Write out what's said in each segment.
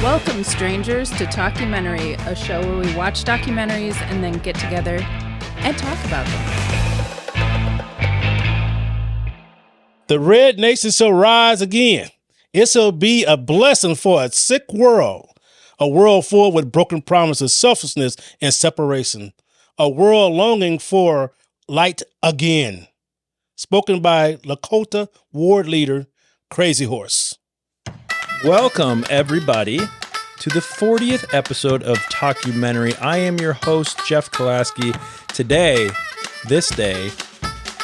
Welcome, strangers, to Talkumentary, a show where we watch documentaries and then get together and talk about them. The red nation shall rise again. It shall be a blessing for a sick world, a world full with broken promises, selfishness, and separation, a world longing for light again. Spoken by Lakota ward leader Crazy Horse. Welcome, everybody, to the 40th episode of Talkumentary. I am your host, Jeff Kolaski. Today, this day,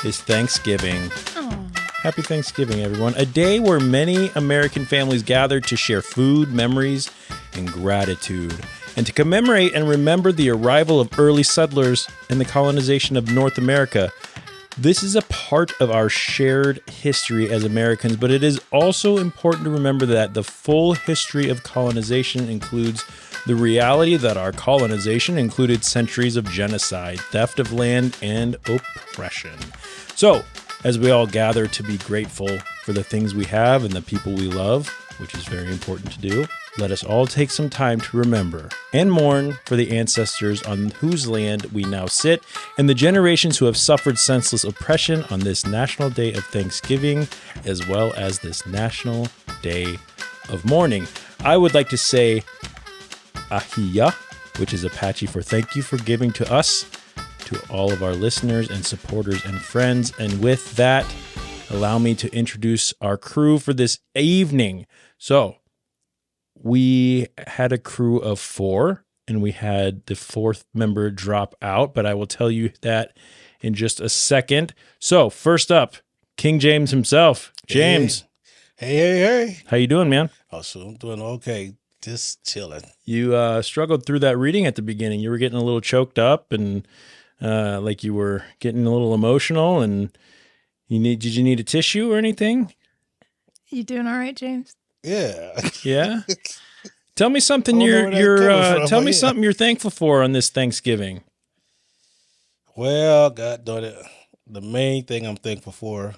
is Thanksgiving. Aww. Happy Thanksgiving, everyone. A day where many American families gather to share food, memories, and gratitude, and to commemorate and remember the arrival of early settlers and the colonization of North America. This is a part of our shared history as Americans, but it is also important to remember that the full history of colonization includes the reality that our colonization included centuries of genocide, theft of land, and oppression. So, as we all gather to be grateful for the things we have and the people we love, which is very important to do, let us all take some time to remember and mourn for the ancestors on whose land we now sit and the generations who have suffered senseless oppression on this National Day of Thanksgiving, as well as this National Day of Mourning. I would like to say Ahiya, which is Apache for thank you for giving to us, to all of our listeners and supporters and friends. And with that, allow me to introduce our crew for this evening. So, we had a crew of 4, and we had the 4th member drop out, but I will tell you that in just a second. So, first up, King James himself. James. Hey. How you doing, man? Oh, so I'm doing okay. Just chilling. You struggled through that reading at the beginning. You were getting a little choked up and like you were getting a little emotional, and did you need a tissue or anything? You doing all right, James? Yeah. Yeah. Tell me something something you're thankful for on this Thanksgiving. Well, God darn it. The main thing I'm thankful for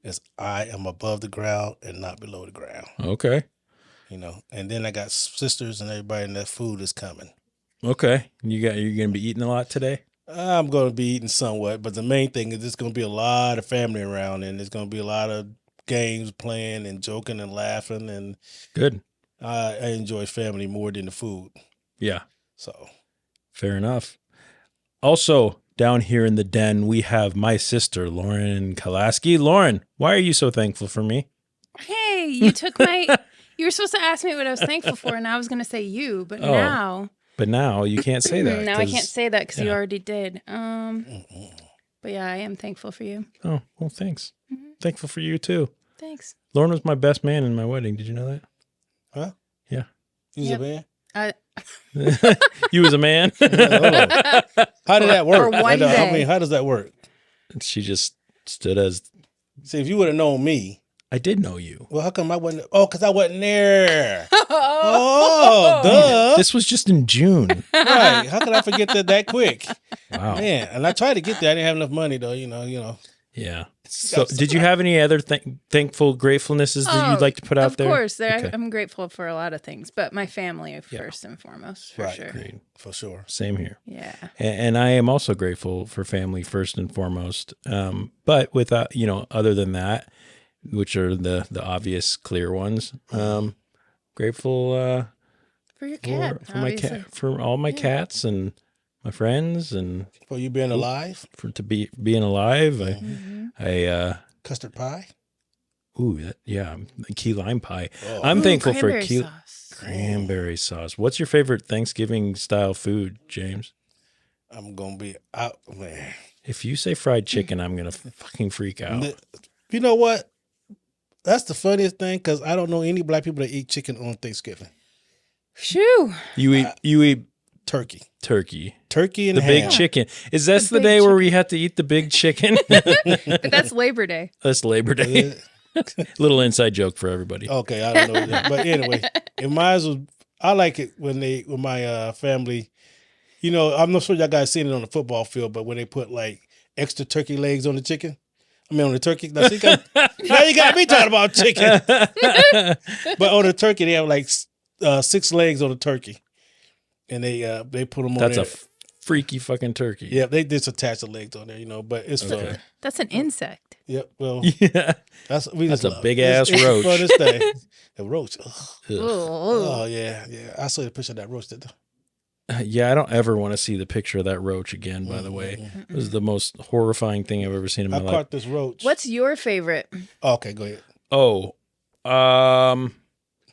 is I am above the ground and not below the ground. Okay. And then I got sisters and everybody, and that food is coming. Okay. You're going to be eating a lot today? I'm going to be eating somewhat, but the main thing is there's going to be a lot of family around, and there's going to be a lot of games playing and joking and laughing, and good. I enjoy family more than the food. Yeah. So fair enough. Also, down here in the den, we have my sister, Lauren Kolaski. Lauren, why are you so thankful for me? Hey, you took my... You were supposed to ask me what I was thankful for, and I was going to say you, but now... But now you can't say that. Now I can't say that because you already did. But yeah, I am thankful for you. Oh, well, thanks. Mm-hmm. Thankful for you, too. Thanks. Lauren was my best man in my wedding. Did you know that? Huh? Yeah. You was a man? You was a man? How did that work? For one day. How does that work? She just stood as... See, if you would have known me... I did know you. Well, how come I wasn't... Oh, because I wasn't there. Duh. This was just in June. Right. How could I forget that quick? Wow. Man, and I tried to get there. I didn't have enough money, though, you know. Yeah. So did you have any other thankful gratefulnesses that you'd like to put out there? Of course. Okay. I'm grateful for a lot of things, but my family first and foremost, for sure. Agreed. For sure. Same here. Yeah. And I am also grateful for family first and foremost. But without, other than that, which are the obvious clear ones, grateful for your cat, for my cat, for all my cats and my friends, and for you being alive, being alive. I custard pie. Key lime pie. Oh. I'm thankful for cranberry sauce. What's your favorite Thanksgiving style food, James? I'm gonna be out, man. If you say fried chicken, I'm gonna fucking freak out. You know what? That's the funniest thing, because I don't know any black people that eat chicken on Thanksgiving. Shoo! You eat turkey. Turkey and the ham. Big chicken. Is that the day where we have to eat the big chicken? But that's Labor Day. That's Labor Day. Little inside joke for everybody. Okay, I don't know that. But anyway, I like it when my family, I'm not sure y'all guys seen it on the football field, but when they put like extra turkey legs on the chicken. On the turkey. Now you got me talking about chicken. But on the turkey, they have like 6 legs on a turkey, and they put them on That's there. a freaky fucking turkey. Yeah, they just attach the legs on there, but it's fun. That's an insect. Yep. Well, Yeah. that's a love big it. ass it's roach. The funnest thing. A roach. Ugh. Ugh. Oh yeah. I saw the picture of that roach. Yeah, I don't ever want to see the picture of that roach again, by the way. It was the most horrifying thing I've ever seen in my I life. caught this roach. What's your favorite? Oh, okay, go ahead. Oh,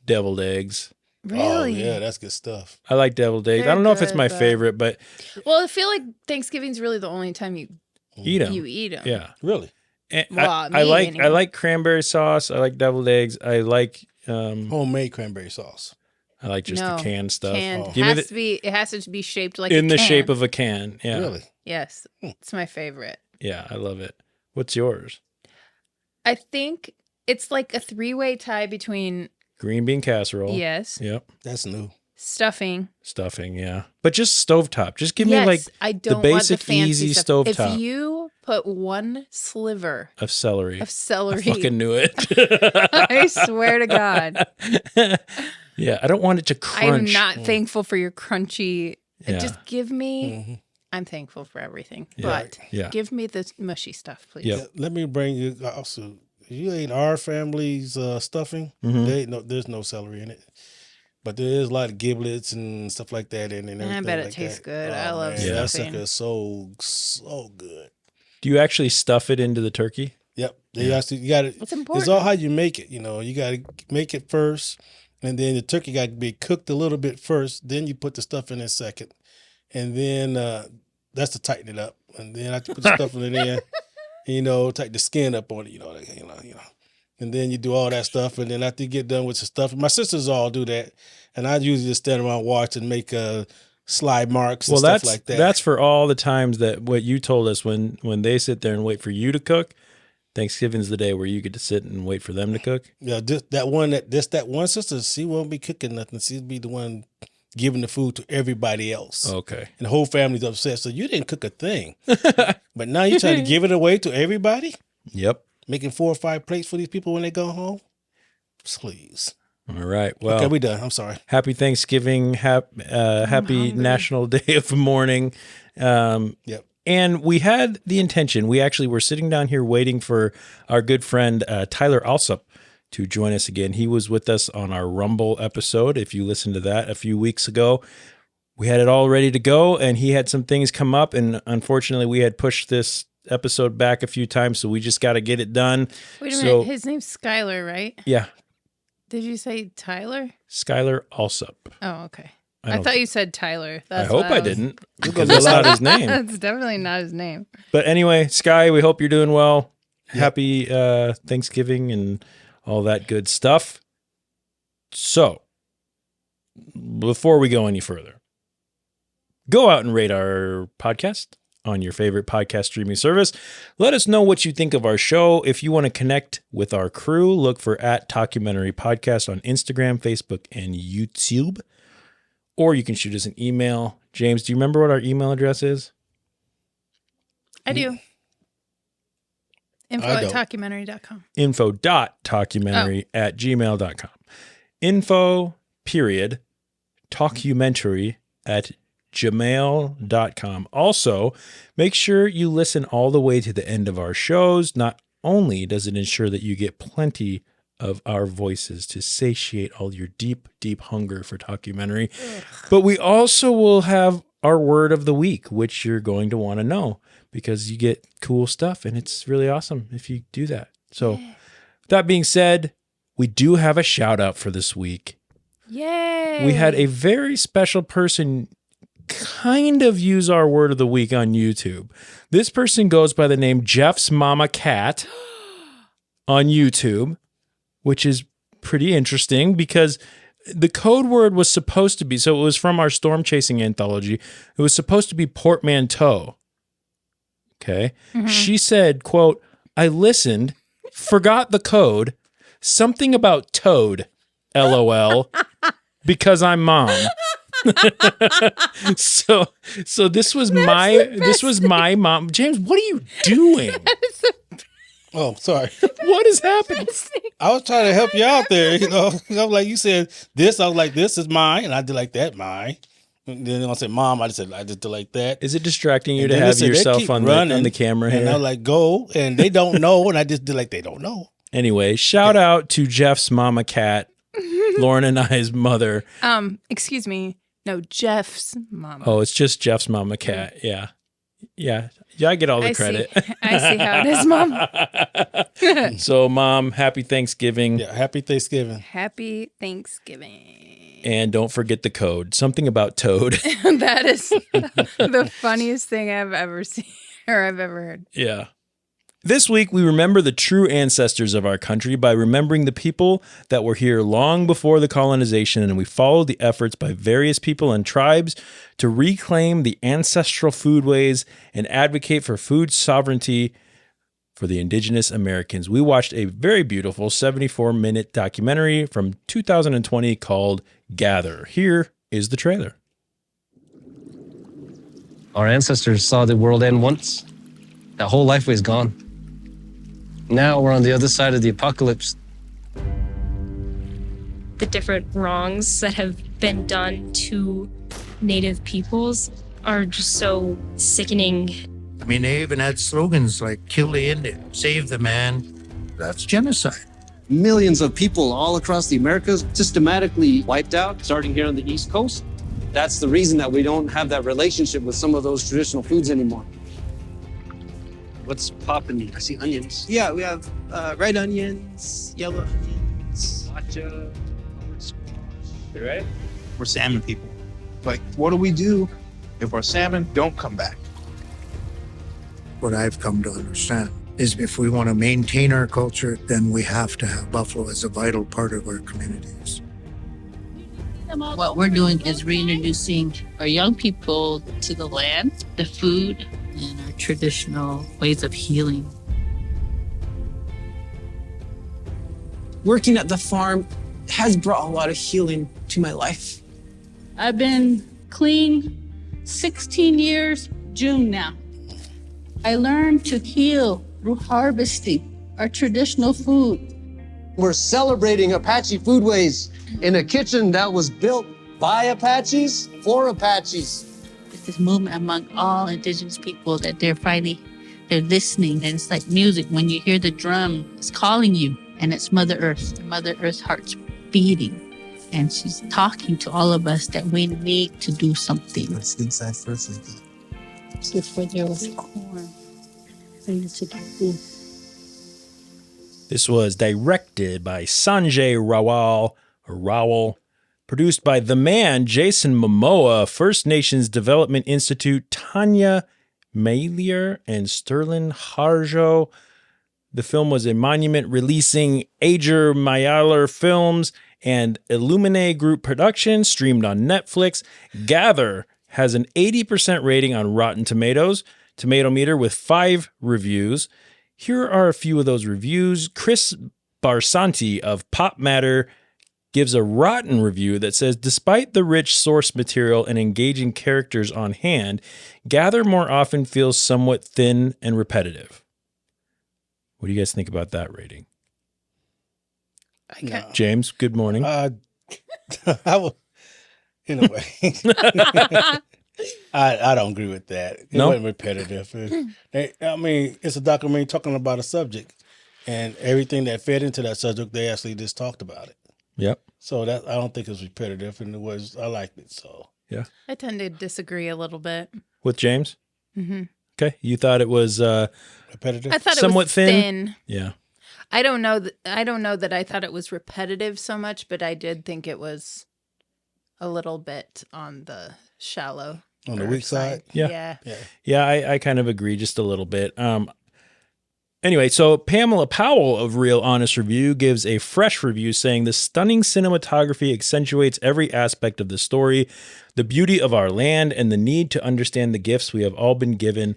deviled eggs. Really? Oh yeah, that's good stuff. I like deviled eggs. They're I don't know if it's good, my but- favorite, but Well, I feel like Thanksgiving's really the only time you eat them. eat them. Yeah. Really? And Well, I me like anyway. I like cranberry sauce. I like deviled eggs. I like Homemade cranberry sauce. I like just No, the canned stuff. Canned. Oh. Give me It has to be shaped like in a the can. shape of a can. Yeah. Really? Yes, it's my favorite. Yeah, I love it. What's yours? I think it's like a 3-way tie between Green bean casserole. yes, Yep. That's new. stuffing. Stuffing, yeah. But just stovetop. Just give me yes, like I don't basic, want the fancy easy stuff. stovetop. If you put one sliver of celery. of celery, I fucking knew it. I swear to God, Yeah, I don't want it to I'm crunch. not thankful for your crunchy. Yeah. Just give me. Mm-hmm. I'm thankful for everything, Yeah. but Yeah. give me the mushy stuff, please. Yep. Yeah, let me bring you also. You ate our family's stuffing. Mhm. There's no celery in it, but there is a lot of giblets and stuff like that in it. And I everything bet it like tastes that. good. Oh, I love man, that stuffing. sucker is so good. Do you actually stuff it into the turkey? Yep. They actually you got it. It's important. It's all how you make it. You got to make it first, and then the turkey got to be cooked a little bit first. Then you put the stuff in second, and then that's to tighten it up. And then after you put the stuff in it in, tighten the skin up on it. And then you do all that stuff, and then after you get done with the stuff, my sisters all do that, and I usually just stand around watch and make slide marks and stuff like that. That's for all the times that what you told us when they sit there and wait for you to cook. Thanksgiving's the day where you get to sit and wait for them to cook. Yeah, that one sister, she won't be cooking nothing. She'll be the one giving the food to everybody else. Okay. And the whole family's upset. So you didn't cook a thing. But now you're trying to give it away to everybody? Yep. Making 4 or 5 plates for these people when they go home? Please. All right. Well, Okay, we done. I'm sorry. happy Thanksgiving. Happy hungry. National Day of Mourning. Yep. And we had the intention. We actually were sitting down here waiting for our good friend Tyler Alsop to join us again. He was with us on our Rumble episode. If you listened to that a few weeks ago, we had it all ready to go, and he had some things come up, and unfortunately, we had pushed this episode back a few times, so we just got to get it done. Wait a minute. His name's Skylar, right? Yeah, Did you say Tyler? Skylar Alsop. Oh, okay. I I don't- thought you said Tyler. I That's hope what I was- didn't, because that's not his name. That's definitely not his name. But anyway, Sky, we hope you're doing well. Happy Thanksgiving and all that good stuff. So, before we go any further, go out and rate our podcast on your favorite podcast streaming service. Let us know what you think of our show. If you want to connect with our crew, look for @Talkumentary Podcast on Instagram, Facebook, and YouTube. Or you can shoot us an email. James, do you remember what our email address is? I do. Info I at don't. talkumentary.com. info.talkumentary@gmail.com. Info, period, talkumentary@gmail.com. Also, make sure you listen all the way to the end of our shows. Not only does it ensure that you get plenty of our voices to satiate all your deep, deep hunger for Talkumentary, but we also will have our word of the week, which you're going to want to know because you get cool stuff and it's really awesome if you do that. So that being said, we do have a shout out for this week. Yay. We had a very special person kind of use our word of the week on YouTube. This person goes by the name Jeff's Mama Cat on YouTube, which is pretty interesting because the code word was supposed to be, so it was from our storm chasing anthology. It was supposed to be portmanteau. Okay. She said, quote, "I listened, forgot the code, something about toad, LOL, because I'm mom." so this was my mom. James, what are you doing? Oh, sorry. What is happening? I was trying to help you out there. I'm like, you said this. I was like, this is mine. And I did like that, mine. And then I said, Mom, I just did like that. Is it distracting you And to then they have said, they yourself keep on running, the camera here? And I was like, go. And they don't know. And I just did like they don't know. Anyway, shout out to Jeff's mama cat, Lauren and I's mother. Excuse me. No, Jeff's mom. Oh, it's just Jeff's mama cat. Yeah. I get all the credit. I see how it is, Mom. So, Mom, happy Thanksgiving. Yeah, happy Thanksgiving. Happy Thanksgiving. And don't forget the code. Something about Toad. That is the funniest thing I've ever seen or I've ever heard. Yeah. This week, we remember the true ancestors of our country by remembering the people that were here long before the colonization, and we follow the efforts by various people and tribes to reclaim the ancestral foodways and advocate for food sovereignty for the indigenous Americans. We watched a very beautiful 74-minute documentary from 2020 called Gather. Here is the trailer. Our ancestors saw the world end once. That whole life was gone. Now we're on the other side of the apocalypse. The different wrongs that have been done to Native peoples are just so sickening. I mean, they even had slogans like kill the Indian, save the man. That's genocide. Millions of people all across the Americas systematically wiped out, starting here on the East Coast. That's the reason that we don't have that relationship with some of those traditional foods anymore. What's popping? I see onions. Yeah, we have red onions, yellow onions, Matcha, squash. You ready? we're salmon people. Like, what do we do if our salmon don't come back? What I've come to understand is if we want to maintain our culture, then we have to have buffalo as a vital part of our communities. What we're doing is reintroducing our young people to the land, the food, and our traditional ways of healing. Working at the farm has brought a lot of healing to my life. I've been clean 16 years, June now. I learned to heal through harvesting our traditional food. We're celebrating Apache foodways in a kitchen that was built by Apaches for Apaches. It's this movement among all indigenous people that they're listening, and it's like music. When you hear the drum, it's calling you, and it's Mother Earth. Mother Earth's heart's beating, and she's talking to all of us that we need to do something. What's inside first like that? Before there was corn, we need to do this. This was directed by Sanjay Rawal, produced by the man Jason Momoa, First Nations Development Institute, Tanya Mailier, and Sterling Harjo. The film was a Monument releasing Ager Mayaler Films and Illumine Group production, streamed on Netflix. Gather has an 80% rating on Rotten Tomatoes, Tomato Meter with 5 reviews. Here are a few of those reviews. Chris Barsanti of Pop Matter gives a rotten review that says, despite the rich source material and engaging characters on hand, Gather more often feels somewhat thin and repetitive. What do you guys think about that rating? James, good morning. I will, in a way. I don't agree with that. It wasn't repetitive. I mean, it's a documentary talking about a subject, and everything that fed into that subject, they actually just talked about it. Yep. So that I don't think it's repetitive, and I liked it. So yeah, I tend to disagree a little bit. With James. Mm-hmm. Okay, you thought it was repetitive. I thought somewhat it was thin. Yeah. I don't know that I thought it was repetitive so much, but I did think it was a little bit on the shallow. On the weak side? Yeah. I kind of agree just a little bit. Anyway, so Pamela Powell of Real Honest Review gives a fresh review saying the stunning cinematography accentuates every aspect of the story, the beauty of our land, and the need to understand the gifts we have all been given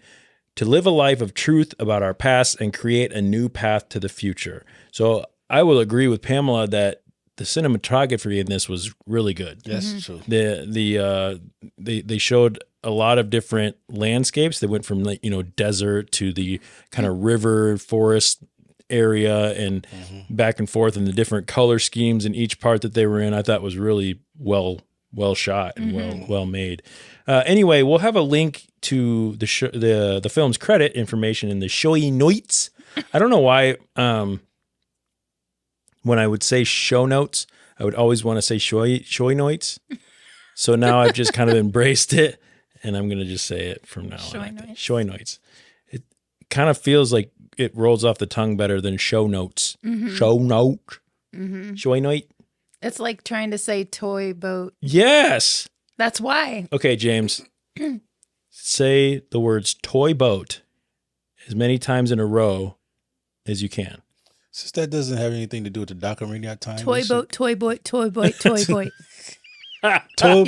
to live a life of truth about our past and create a new path to the future. So I will agree with Pamela that the cinematography in this was really good. Yes, true. They showed a lot of different landscapes. They went from desert to the kind of river forest area and back and forth and the different color schemes in each part that they were in, I thought was really well shot and well made. Anyway, we'll have a link to the film's credit information in the show notes. I don't know why when I would say show notes, I would always want to say show notes. So now I've just kind of embraced it, and I'm going to just say it from now on. Show notes. It kind of feels like it rolls off the tongue better than show notes. Show note. Show note. It's like trying to say toy boat. Yes. That's why. Okay, James. Say the words toy boat as many times in a row as you can. Since that doesn't have anything to do with the documentary that time. Toy boat, toy boat, toy boat, toy boat. Toy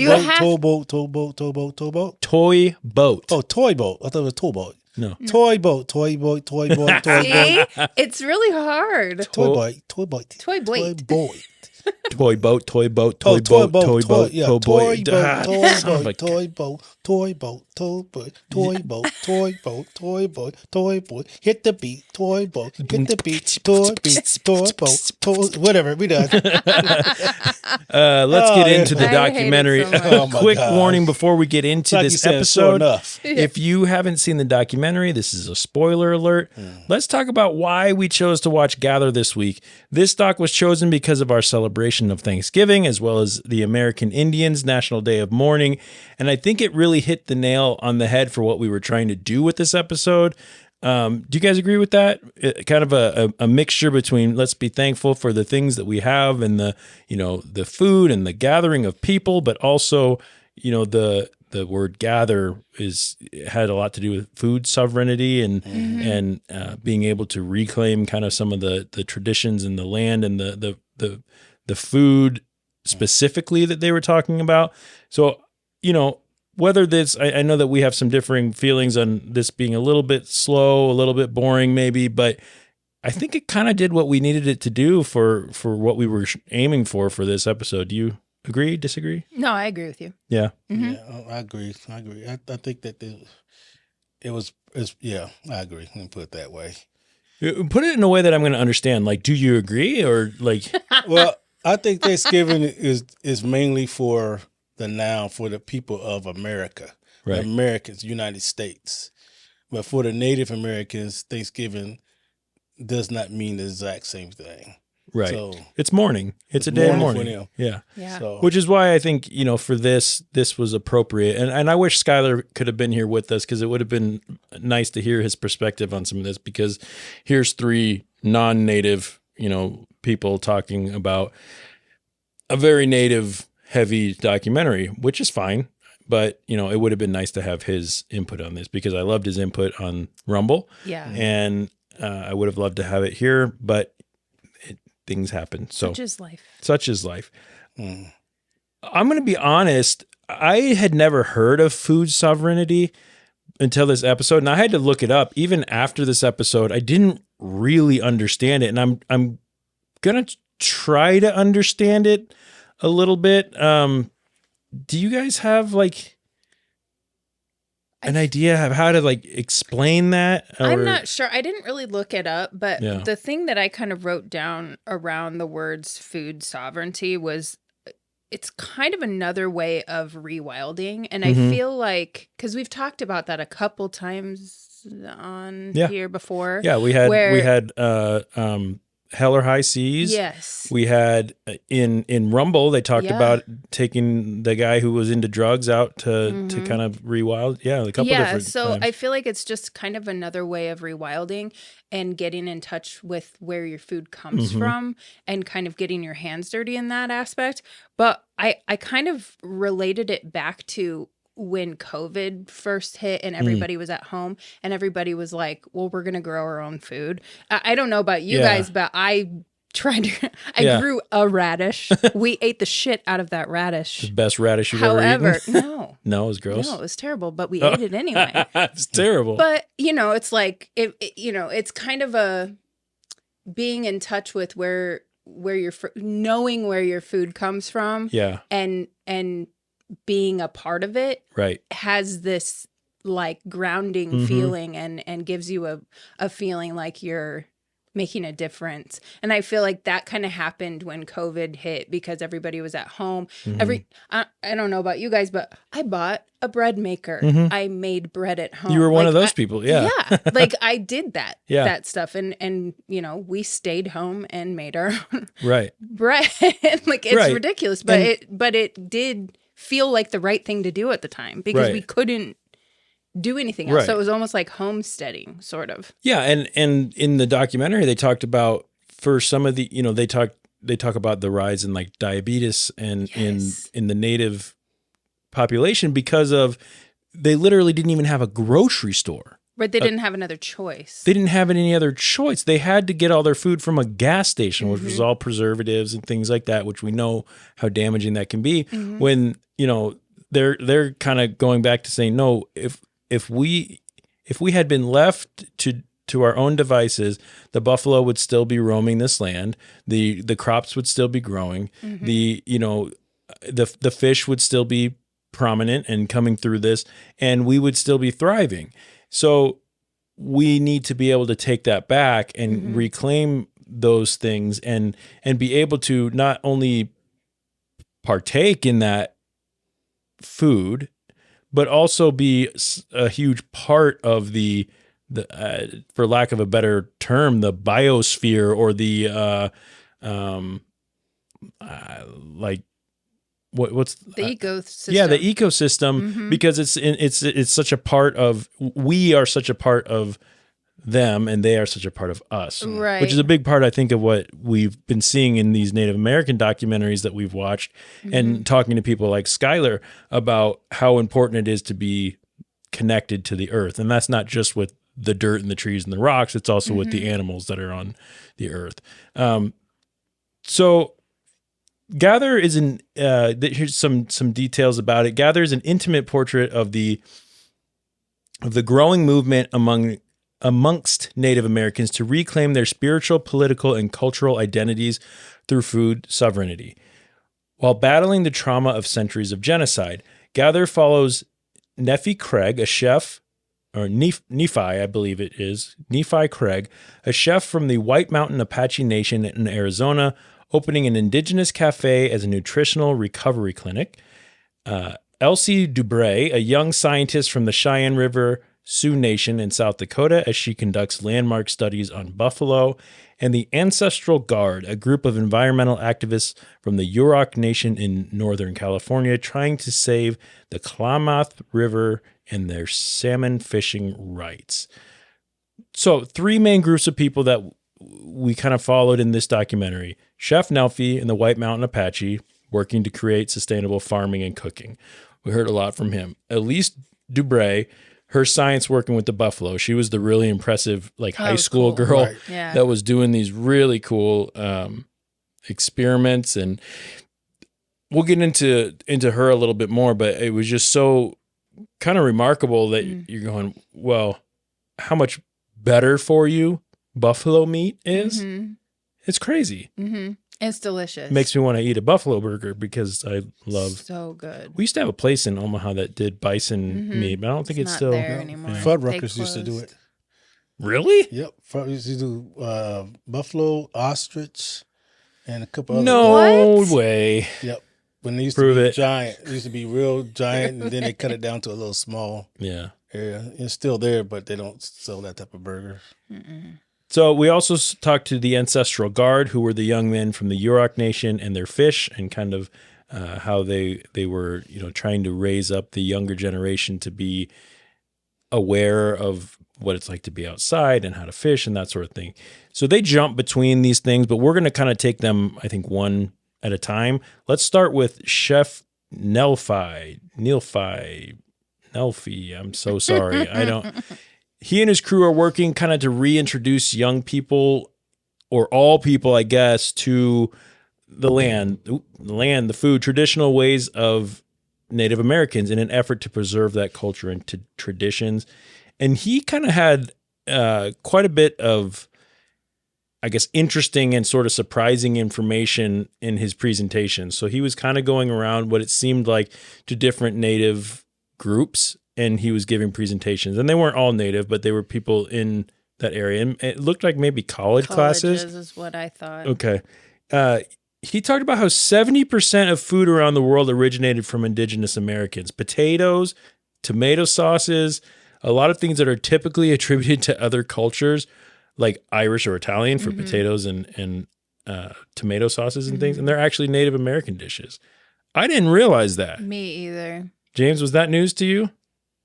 boat. Oh, toy boat. I thought it was toy boat. No. Toy boat. See? It's really hard. Toy boat. Toy boat. Toy boat. Hit the beat, toy boat. Hit the beat, toy boat. Whatever, we done. Let's get into the I hate it documentary. so much. Oh my Quick gosh. warning before we get into Like you this said, episode. enough. If you haven't seen the documentary, this is a spoiler alert. Let's talk about why we chose to watch Gather this week. This doc was chosen because of our celebration of Thanksgiving, as well as the American Indians' National Day of Mourning. And I think it really hit the nail on the head for what we were trying to do with this episode. Do you guys agree with that? Kind of a mixture between let's be thankful for the things that we have and the food and the gathering of people, but also, the word gather had a lot to do with food sovereignty and being able to reclaim kind of some of the traditions and the land and the food specifically that they were talking about. So, whether this, I know that we have some differing feelings on this being a little bit slow, a little bit boring maybe, but I think it kind of did what we needed it to do for what we were aiming for this episode. Do you agree, disagree? No, I agree with you. Yeah. Yeah, I agree. I think that I agree. Let me put it that way. Put it in a way that I'm going to understand. Like, do you agree or like? Well, I think Thanksgiving is mainly for the people of America, Right. the Americans, United States. But for the Native Americans, Thanksgiving does not mean the exact same thing. Right. So it's mourning. It's a day of mourning for mourning. them. Yeah. So, Which is why I think, for this was appropriate. And I wish Skylar could have been here with us because it would have been nice to hear his perspective on some of this because here's 3 non-native, people talking about a very native heavy documentary, which is fine. But, it would have been nice to have his input on this because I loved his input on Rumble. Yeah. And I would have loved to have it here, but things happen. So Such is life. I'm going to be honest. I had never heard of food sovereignty until this episode, and I had to look it up. Even after this episode, I didn't really understand it, and I'm going to try to understand it a little bit. Do you guys have like an idea of how to like explain that? I'm not sure. I didn't really look it up, but Yeah. the thing that I kind of wrote down around the words food sovereignty was it's kind of another way of rewilding. And I feel like, because we've talked about that a couple times on here before. Yeah, we had Hell or High Seas. Yes. We had in Rumble, they talked about taking the guy who was into drugs out to kind of rewild. Yeah, a couple different so times. I feel like it's just kind of another way of rewilding and getting in touch with where your food comes from and kind of getting your hands dirty in that aspect. But I kind of related it back to when COVID first hit and everybody was at home and everybody was like, well, we're going to grow our own food. I don't know about you guys, but I grew a radish. We ate the shit out of that radish. The best radish you've ever eaten? No. No, it was gross. No, it was terrible, but we ate it anyway. It's terrible. But, it's like, it's kind of a being in touch with where your knowing where your food comes from. Yeah. And being a part of it has this like grounding feeling and gives you a feeling like you're making a difference. And I feel like that kind of happened when COVID hit because everybody was at home. I don't know about you guys, but I bought a bread maker. I made bread at home. You were one of those people. Yeah. Yeah. Like I did that stuff. And, you know, we stayed home and made our own bread. Like it's ridiculous, but it did feel like the right thing to do at the time because we couldn't do anything else. So it was almost like homesteading, sort of. Yeah, and in the documentary they talked about, for some of the, you know, they talk about the rise in like diabetes and in the native population because of they literally didn't even have a grocery store. But they didn't have another choice. They didn't have any other choice. They had to get all their food from a gas station, which was all preservatives and things like that, which we know how damaging that can be. When, you know, they're kind of going back to saying, no, if we had been left to our own devices, the buffalo would still be roaming this land. The crops would still be growing. The fish would still be prominent and coming through this, and we would still be thriving. So we need to be able to take that back and reclaim those things and be able to not only partake in that food, but also be a huge part of the for lack of a better term, the biosphere or the like what's the ecosystem? Yeah, the ecosystem, because it's such a part of, we are such a part of them and they are such a part of us, right? Which is a big part, I think, of what we've been seeing in these Native American documentaries that we've watched, and talking to people like Skylar about how important it is to be connected to the earth. And that's not just with the dirt and the trees and the rocks, it's also with the animals that are on the earth. So Gather is here's some details about it. Gather is an intimate portrait of the growing movement amongst Native Americans to reclaim their spiritual, political, and cultural identities through food sovereignty. While battling the trauma of centuries of genocide, Gather follows Nephi Craig, a chef, or Nephi, I believe it is, Nephi Craig, a chef from the White Mountain Apache Nation in Arizona, opening an indigenous cafe as a nutritional recovery clinic. Elsie Dubray, a young scientist from the Cheyenne River Sioux Nation in South Dakota, as she conducts landmark studies on buffalo. And the Ancestral Guard, a group of environmental activists from the Yurok Nation in Northern California, trying to save the Klamath River and their salmon fishing rights. So 3 main groups of people that we kind of followed in this documentary: Chef Nelfi and the White Mountain Apache, working to create sustainable farming and cooking. We heard a lot from him. Elise Dubray, her science working with the buffalo. She was the really impressive high school girl that was doing these really cool experiments. And we'll get into her a little bit more, but it was just so kind of remarkable that you're going, well, how much better for you buffalo meat is. It's crazy. It's delicious. Makes me want to eat a buffalo burger because I love. So good. We used to have a place in Omaha that did bison meat, but I don't think it's still there anymore. Fuddruckers used to do it. Really? Yep. Used to do buffalo, ostrich, and a couple other. No way. Yep. When they used Prove to be it. giant, it used to be real giant, and then they cut it down to a little small area. It's still there, but they don't sell that type of burger. So we also talked to the Ancestral Guard, who were the young men from the Yurok Nation and their fish, and kind of how they were, trying to raise up the younger generation to be aware of what it's like to be outside and how to fish and that sort of thing. So they jump between these things, but we're going to kind of take them, I think, one at a time. Let's start with Chef Nelfi. I'm so sorry. He and his crew are working kind of to reintroduce young people, or all people, I guess, to the land, the food, traditional ways of Native Americans in an effort to preserve that culture and traditions. And he kind of had quite a bit of, I guess, interesting and sort of surprising information in his presentation. So he was kind of going around what it seemed like to different Native groups, and he was giving presentations. And they weren't all Native, but they were people in that area. And it looked like maybe college classes. Colleges is what I thought. Okay. He talked about how 70% of food around the world originated from indigenous Americans. Potatoes, tomato sauces, a lot of things that are typically attributed to other cultures, like Irish or Italian for potatoes and tomato sauces and things. And they're actually Native American dishes. I didn't realize that. Me either. James, was that news to you?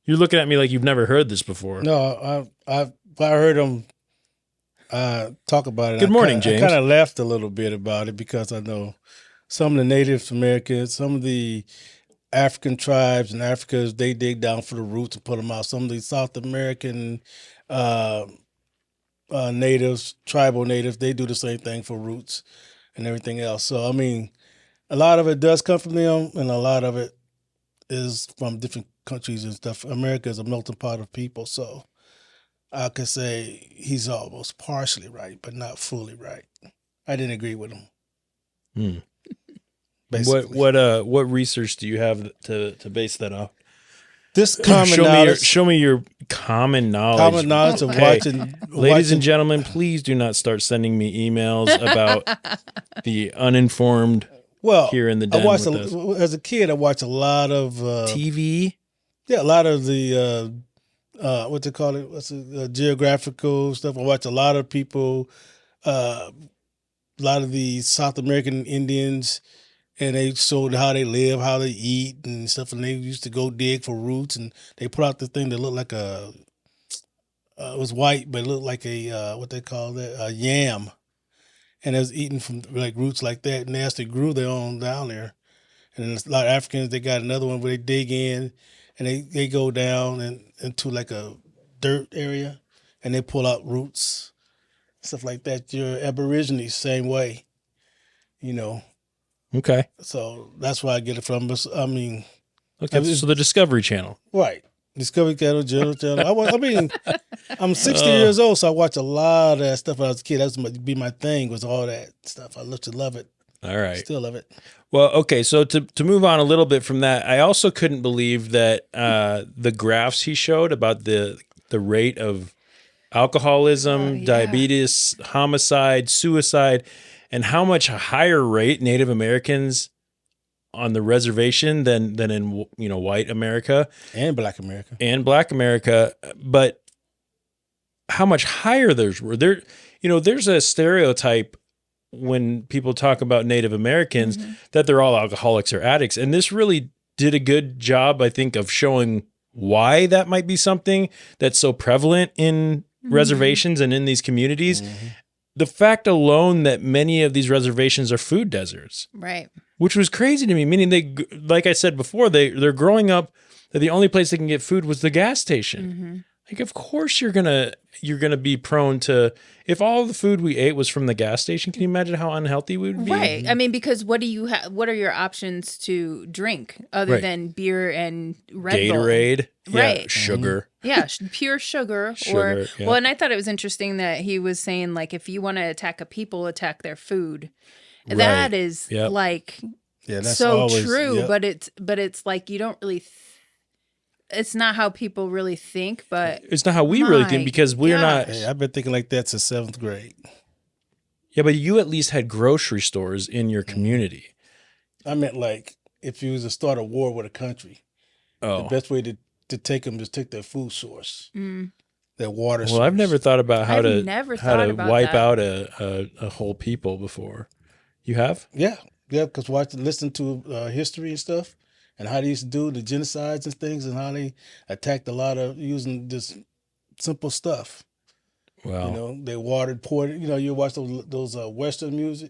You're looking at me like you've never heard this before. No, I heard him talk about it. Good morning, James. I kind of laughed a little bit about it because I know some of the Native Americans, some of the African tribes in Africa, they dig down for the roots and put them out. Some of the South American natives, tribal natives, they do the same thing for roots and everything else. So, I mean, a lot of it does come from them, and a lot of it is from different countries and stuff. America is a melting pot of people, so I could say he's almost partially right, but not fully right. I didn't agree with him. Basically. What research do you have to base that off? This common knowledge. Show me your common knowledge. Common knowledge of watching. Ladies and gentlemen, please do not start sending me emails about the uninformed. Here in the den I watched with us. As a kid, I watched a lot of TV. Yeah, a lot of the what they call it? What's it? Geographical stuff. I watched a lot of people, a lot of the South American Indians, and they showed how they live, how they eat, and stuff. And they used to go dig for roots, and they put out the thing that looked like it was white, but it looked like a what they call that, a yam. And it was eaten from like roots like that, and they actually grew their own down there. And then a lot of Africans, they got another one where they dig in, and they go down into like a dirt area, and they pull out roots, stuff like that. Your Aborigines, same way, you know. Okay. So that's where I get it from. But I mean, okay. So the Discovery Channel, right? Discovery Channel, General Channel. I'm 60 years old, so I watch a lot of that stuff when I was a kid. That would be my thing, was all that stuff. I used to love it. All right. Still love it. Well, okay. So to move on a little bit from that, I also couldn't believe that the graphs he showed about the rate of alcoholism, diabetes, homicide, suicide, and how much higher rate Native Americans on the reservation than in white America and Black America, but how much higher theirs were. There's a stereotype when people talk about Native Americans that they're all alcoholics or addicts, and this really did a good job, I think, of showing why that might be something that's so prevalent in reservations and in these communities. The fact alone that many of these reservations are food deserts, right? Which was crazy to me. Meaning they, like I said before, they're growing up that the only place they can get food was the gas station. Like, of course you're gonna be prone to, if all the food we ate was from the gas station. Can you imagine how unhealthy we would be? Right. I mean, because what do you have? What are your options to drink other than beer and Red Bull? Gatorade, right? Yeah, sugar, pure sugar. Well, and I thought it was interesting that he was saying, like, if you want to attack a people, attack their food. Right. That is like that's so always, true, but it's like you don't really. It's not how people really think, but it's not how we really think, because we're not. Hey, I've been thinking like that since 7th grade. Yeah, but you at least had grocery stores in your community. I meant, like, if you was to start a war with a country, the best way to take them is take their food source, their water source. Well, I've never thought about how to wipe out a whole people before. You have? Yeah, because listen to history and stuff. And how they used to do the genocides and things, and how they attacked a lot of using this simple stuff. Wow. They poured. You watch those Western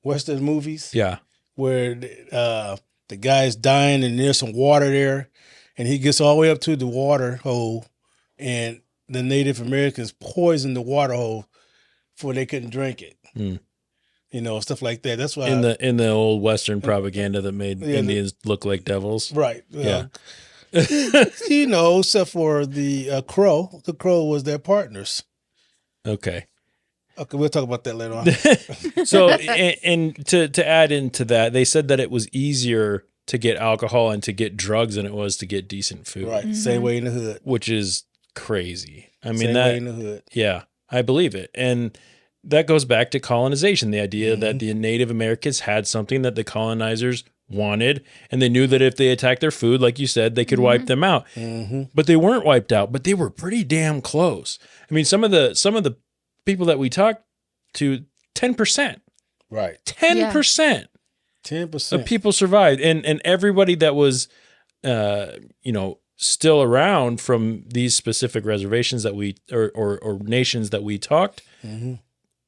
Western movies. Yeah. Where the guy's dying and there's some water there, and he gets all the way up to the water hole, and the Native Americans poisoned the water hole before they couldn't drink it. Stuff like that. That's why in the old Western propaganda that made Indians look like devils. Right. Yeah. Except for the Crow. The Crow was their partners. Okay, we'll talk about that later on. So, and to add into that, they said that it was easier to get alcohol and to get drugs than it was to get decent food. Right. Same way in the hood. Which is crazy. I mean, Same that way in the hood. Yeah, I believe it. And that goes back to colonization, the idea that the Native Americans had something that the colonizers wanted, and they knew that if they attacked their food, like you said, they could wipe them out. But they weren't wiped out, but they were pretty damn close. I mean, some of the people that we talked to, 10%. Right. 10%. 10%. Of people survived. And everybody that was still around from these specific reservations that we or nations that we talked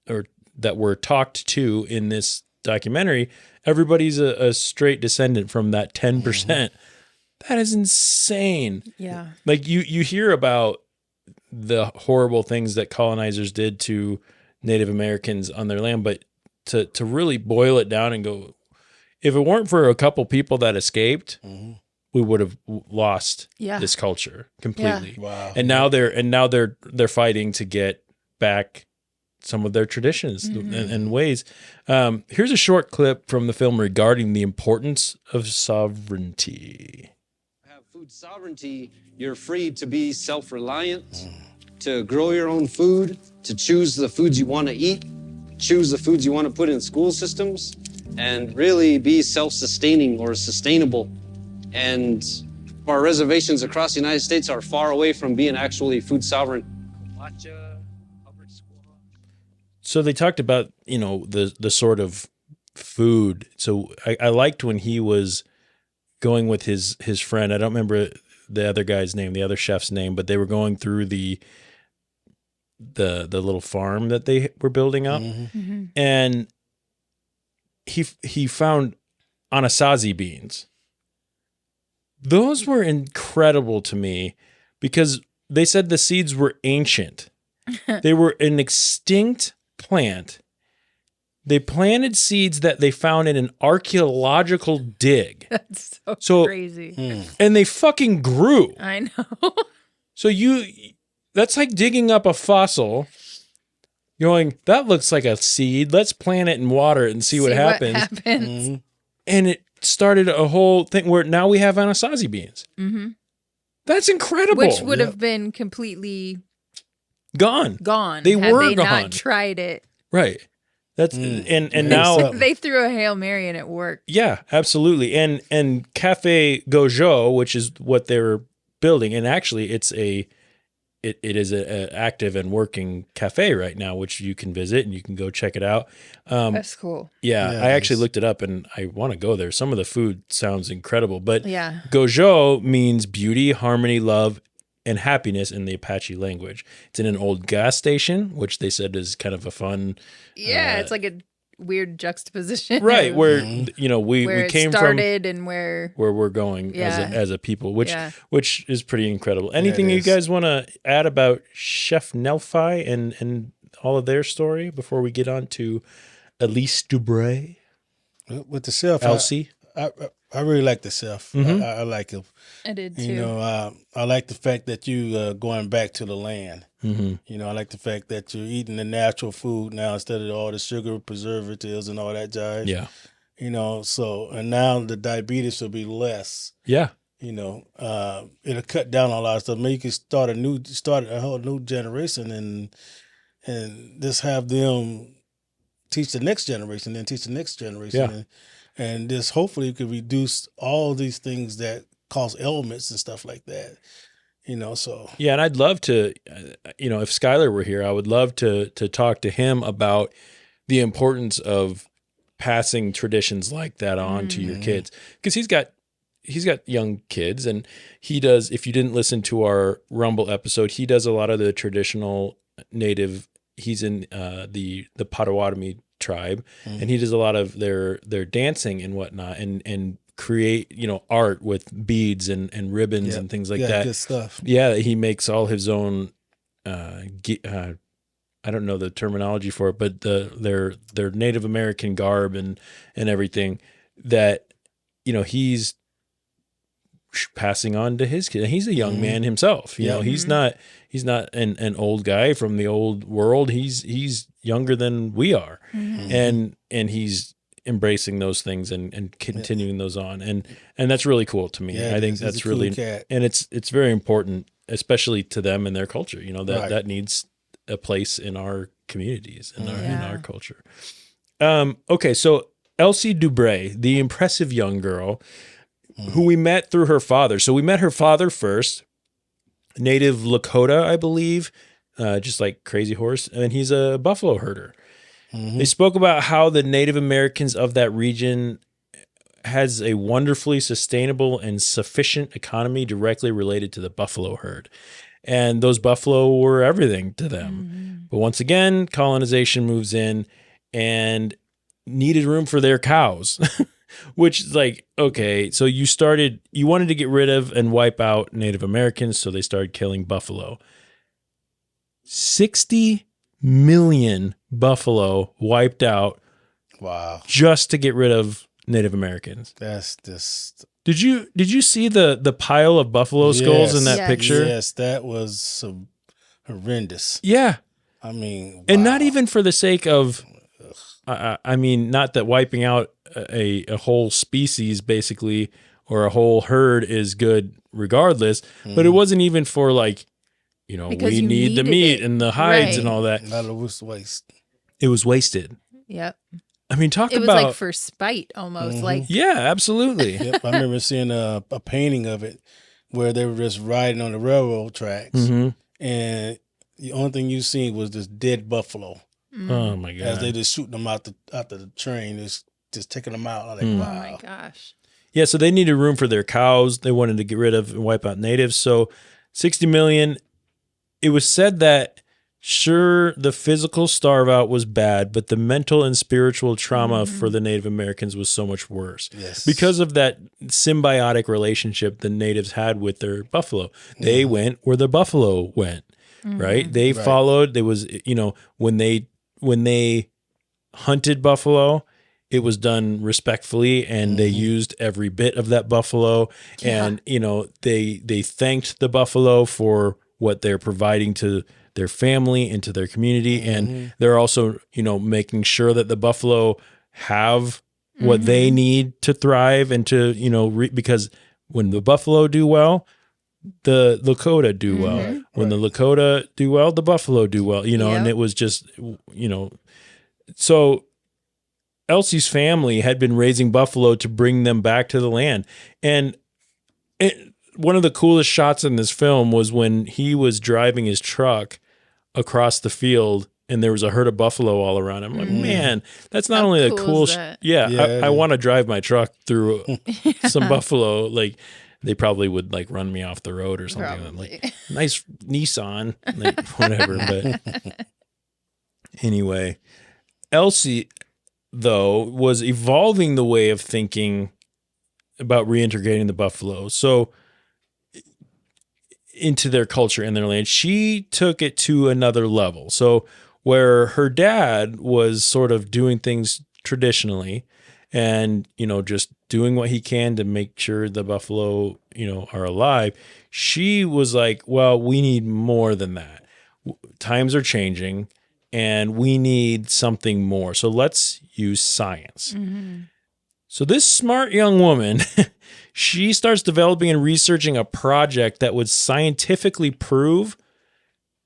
or that were talked to in this documentary, everybody's a straight descendant from that 10%. That is insane. Yeah. Like you hear about the horrible things that colonizers did to Native Americans on their land, but to really boil it down and go, if it weren't for a couple people that escaped, we would have lost this culture completely. Yeah. Wow. And now they're fighting to get back some of their traditions and ways. Here's a short clip from the film regarding the importance of sovereignty. Have food sovereignty, you're free to be self-reliant, to grow your own food, to choose the foods you want to eat, choose the foods you want to put in school systems, and really be self-sustaining or sustainable. And our reservations across the United States are far away from being actually food sovereign. So they talked about, the sort of food. So I liked when he was going with his friend. I don't remember the other guy's name, the other chef's name, but they were going through the little farm that they were building up. And he found anasazi beans. Those were incredible to me because they said the seeds were ancient. They were an extinct plant. They planted seeds that they found in an archaeological dig. That's So crazy. And they fucking grew. I know. So that's like digging up a fossil, going, that looks like a seed. Let's plant it in water and see what happens. And it started a whole thing where now we have anasazi beans. That's incredible. Which would have been completely gone. They were they gone. not tried it. Right. That's and now They threw a Hail Mary and it worked. Yeah, absolutely. And Cafe Gojo, which is what they're building, and actually it is an active and working cafe right now, which you can visit and you can go check it out. That's cool. Yeah, I actually looked it up and I want to go there. Some of the food sounds incredible, but Yeah. Gojo means beauty, harmony, love, and happiness in the Apache language. It's in an old gas station, which they said is kind of a fun. Yeah, it's like a weird juxtaposition. Right, of where where we it came started and where we're going as a people, which is pretty incredible. Anything you guys want to add about Chef Nelfi and all of their story before we get on to Elise Dubray? With the chef, Elsie? I really like the chef. I like him. I did too. You know, I like the fact that you going back to the land. You know, I like the fact that you're eating the natural food now instead of all the sugar preservatives and all that jive. Yeah. You know, so, and now the diabetes will be less. Yeah. You know, it'll cut down on a lot of stuff. Maybe you can start a whole new generation and just have them teach the next generation, then teach the next generation. Yeah. And this hopefully you could reduce all these things that cause ailments and stuff like that. You know, so. Yeah, and I'd love to, if Skylar were here, I would love to talk to him about the importance of passing traditions like that on to your kids. Because he's got young kids, and he does, if you didn't listen to our Rumble episode, he does a lot of the traditional native, he's in the Potawatomi tribe, and he does a lot of their dancing and whatnot, and create, art with beads and ribbons and things like that. Good stuff. Yeah, he makes all his own. I don't know the terminology for it, but their Native American garb and everything that he's passing on to his kid. He's a young man himself. You know, he's not an old guy from the old world. He's younger than we are, and he's embracing those things and continuing those on, and that's really cool to me. I think that's really, and it's very important especially to them and their culture. That Right. that needs a place in our communities, in our culture. Okay, so Elsie Dubray, the impressive young girl who we met through her father. So we met her father first, native Lakota, I believe, just like Crazy Horse, and he's a buffalo herder. They spoke about how the Native Americans of that region has a wonderfully sustainable and sufficient economy directly related to the buffalo herd. And those buffalo were everything to them. But once again, colonization moves in and needed room for their cows, which is like, okay, so you wanted to get rid of and wipe out Native Americans, so they started killing buffalo. 60 million buffalo wiped out Wow. just to get rid of Native Americans. That's just... Did you see the pile of buffalo skulls in that Yes. picture? Yes, that was horrendous. Yeah. I mean, And wow. not even for the sake of, I mean, not that wiping out a whole species basically or a whole herd is good regardless, but it wasn't even for like, Because we you need the needed meat it. and the hides Right. and all that. That was waste. It was wasted. Yep. I mean, talk It was about like for spite almost. Like, yeah, absolutely. Yep, I remember seeing a painting of it where they were just riding on the railroad tracks, Mhm. and the only thing you seen was this dead buffalo Oh my as they god. just shooting them out the train, just taking them out. I'm like, Mm. oh wow. my gosh. Yeah, so they needed room for their cows. They wanted to get rid of and wipe out natives. So 60 million. It was said that sure, the physical starve out was bad, but the mental and spiritual trauma for the Native Americans was so much worse. Yes. Because of that symbiotic relationship the natives had with their buffalo. They went where the buffalo went, right? They Right. followed. There was, when they hunted buffalo, it was done respectfully and they used every bit of that buffalo. And, they thanked the buffalo for what they're providing to their family and to their community. And they're also, making sure that the buffalo have what they need to thrive and to, because when the buffalo do well, the Lakota do well. When the Lakota do well, the buffalo do well, and Yep. it was just, so Elsie's family had been raising buffalo to bring them back to the land. And one of the coolest shots in this film was when he was driving his truck across the field and there was a herd of buffalo all around him. I'm like, man, that's not How only a cool cool, is that? Yeah, I want to drive my truck through some buffalo. Like they probably would like run me off the road or something. I'm Probably. like, nice Nissan, like, whatever. But anyway, Elsie, though, was evolving the way of thinking about reintegrating the buffalo. So into their culture and their land, she took it to another level. So where her dad was sort of doing things traditionally and, just doing what he can to make sure the buffalo, are alive, she was like, well, we need more than that. Times are changing and we need something more. So let's use science. So this smart young woman, she starts developing and researching a project that would scientifically prove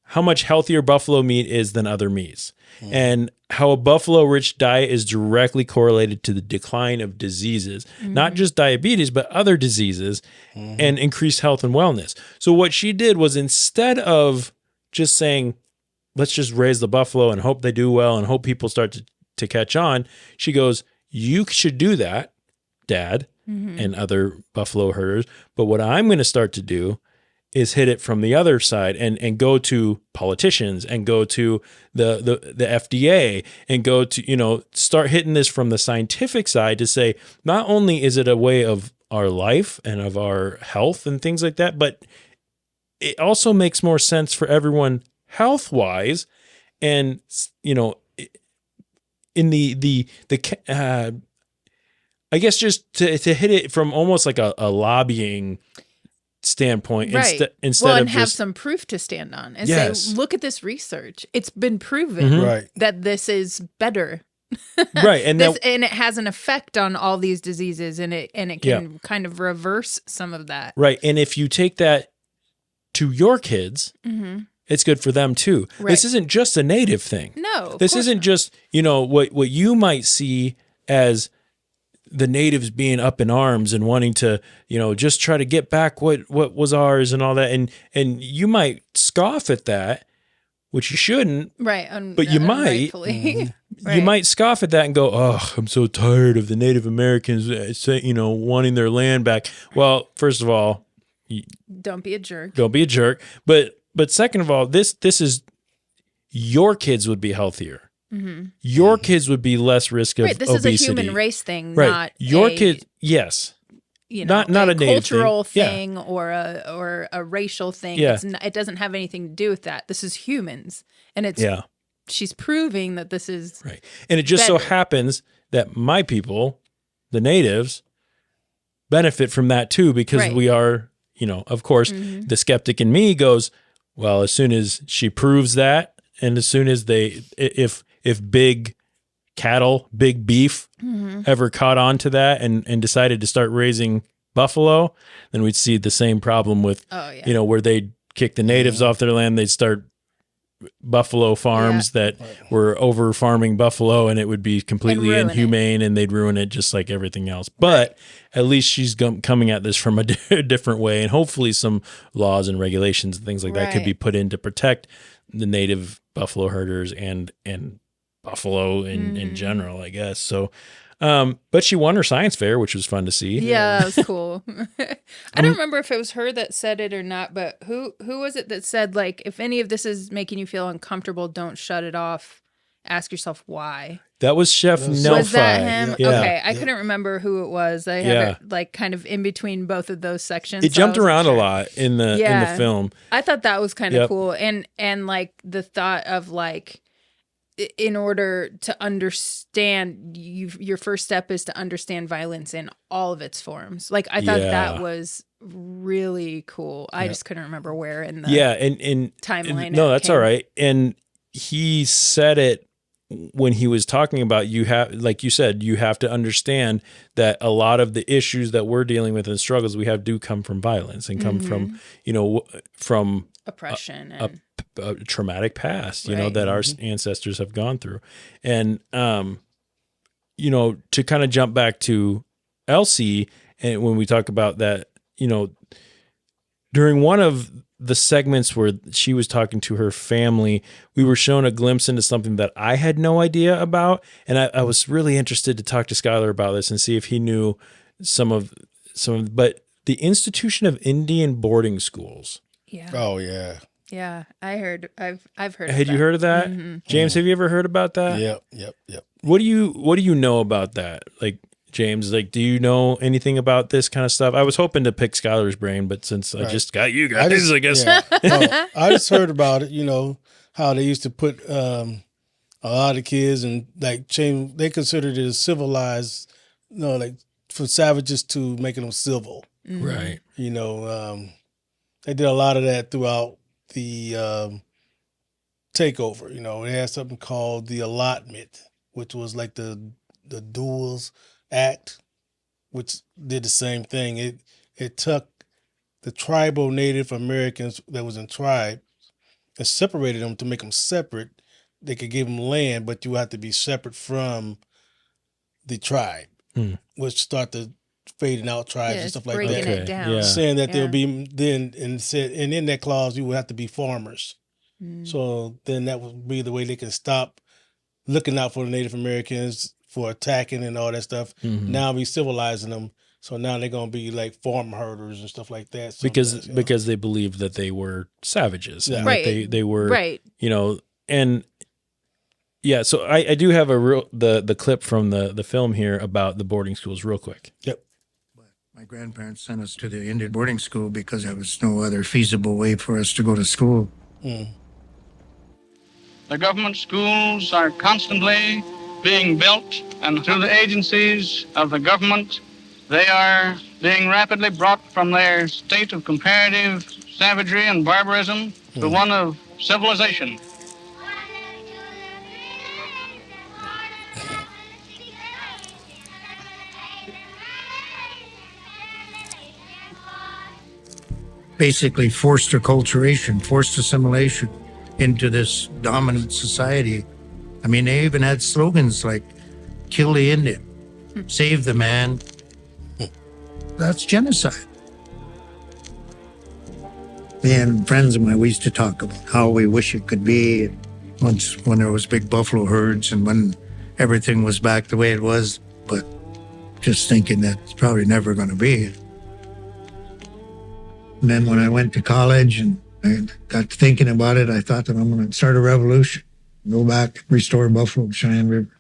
how much healthier buffalo meat is than other meats, and how a buffalo-rich diet is directly correlated to the decline of diseases, not just diabetes, but other diseases, and increased health and wellness. So what she did was, instead of just saying, let's just raise the buffalo and hope they do well and hope people start to catch on, she goes, you should do that, Dad, and other buffalo herders. But what I'm going to start to do is hit it from the other side and go to politicians and go to the FDA and go to, start hitting this from the scientific side to say, not only is it a way of our life and of our health and things like that, but it also makes more sense for everyone health-wise. And, in the I guess just to hit it from almost like a lobbying standpoint, Right. instead well, of and have just, some proof to stand on and Yes. say, look at this research. It's been proven Right. that this is better. right, and This, that, and it has an effect on all these diseases, and it can kind of reverse some of that. right, and if you take that to your kids, it's good for them too. Right. This isn't just a native thing. No, this isn't just, what you might see as the natives being up in arms and wanting to, just try to get back what was ours and all that. And you might scoff at that, which you shouldn't. Right. But you might. Right. You might scoff at that and go, "Oh, I'm so tired of the Native Americans, wanting their land back." Well, first of all, don't be a jerk. Don't be a jerk. But second of all, this is your kids would be healthier. Your kids would be less risk of this obesity. is a human race thing, right? Not your kids, yes. Not a native cultural thing, or a racial thing. Yeah. It doesn't have anything to do with that. This is humans, and it's she's proving that this is right. And it just so happens that my people, the natives, benefit from that too, because we are, of course, the skeptic in me goes, well, as soon as she proves that, and as soon as if big cattle, big beef ever caught on to that and decided to start raising buffalo, then we'd see the same problem with, where they'd kick the natives off their land, they'd start buffalo farms that were over farming buffalo, and it would be completely inhumane and they'd ruin it just like everything else. But at least she's coming at this from a different way, and hopefully some laws and regulations and things like that could be put in to protect the native buffalo herders and buffalo in general, I guess. So, but she won her science fair, which was fun to see. Yeah, that was cool. I don't remember if it was her that said it or not, but who was it that said, like, if any of this is making you feel uncomfortable, don't shut it off. Ask yourself why. That was Chef Nelfi. Was that him? Yeah. Okay, I couldn't remember who it was. I have it like kind of in between both of those sections. It jumped around a lot in the film. I thought that was kind of cool, and like the thought of like, in order to understand, your first step is to understand violence in all of its forms. Like, I thought that was really cool. I just couldn't remember where in the and timeline. No, that's all right. And he said it when he was talking about, you have, like you said, you have to understand that a lot of the issues that we're dealing with and struggles we have do come from violence and come from, from oppression and a traumatic past, that our ancestors have gone through. And, to kind of jump back to Elsie, and when we talk about that, during one of the segments where she was talking to her family, we were shown a glimpse into something that I had no idea about. And I was really interested to talk to Skylar about this and see if he knew but the institution of Indian boarding schools. Yeah. Oh yeah. Yeah. I've heard Had you heard of that? James, have you ever heard about that? Yep. What do you know about that? Like, James, like, do you know anything about this kind of stuff? I was hoping to pick Skylar's brain, but since I just got you guys, I guess. Yeah. No, I just heard about it, how they used to put a lot of kids and like change, they considered it as civilized, like for savages to making them civil. Right. They did a lot of that throughout the takeover. They had something called the allotment, which was like the duels act, which did the same thing. It took the tribal Native Americans that was in tribe and separated them to make them separate. They could give them land, but you have to be separate from the tribe, which start to fading out tribes and stuff like that. It down. Saying that there'll be then and in that clause you would have to be farmers. So then that would be the way they can stop looking out for the Native Americans for attacking and all that stuff. Now we civilizing them, so now they're gonna be like farm herders and stuff like that. Because they believed that they were savages, and that they were and yeah. So I do have the clip from the film here about the boarding schools, real quick. Yep. My grandparents sent us to the Indian boarding school because there was no other feasible way for us to go to school. The government schools are constantly being built, and through the agencies of the government, they are being rapidly brought from their state of comparative savagery and barbarism to one of civilization. basically forced acculturation, forced assimilation into this dominant society. I mean, they even had slogans like, kill the Indian, save the man. That's genocide. Me and friends of mine, we used to talk about how we wish it could be once when there was big buffalo herds and when everything was back the way it was, but just thinking that it's probably never going to be. And then when I went to college and I got to thinking about it, I thought that I'm going to start a revolution, go back, restore Buffalo Cheyenne River.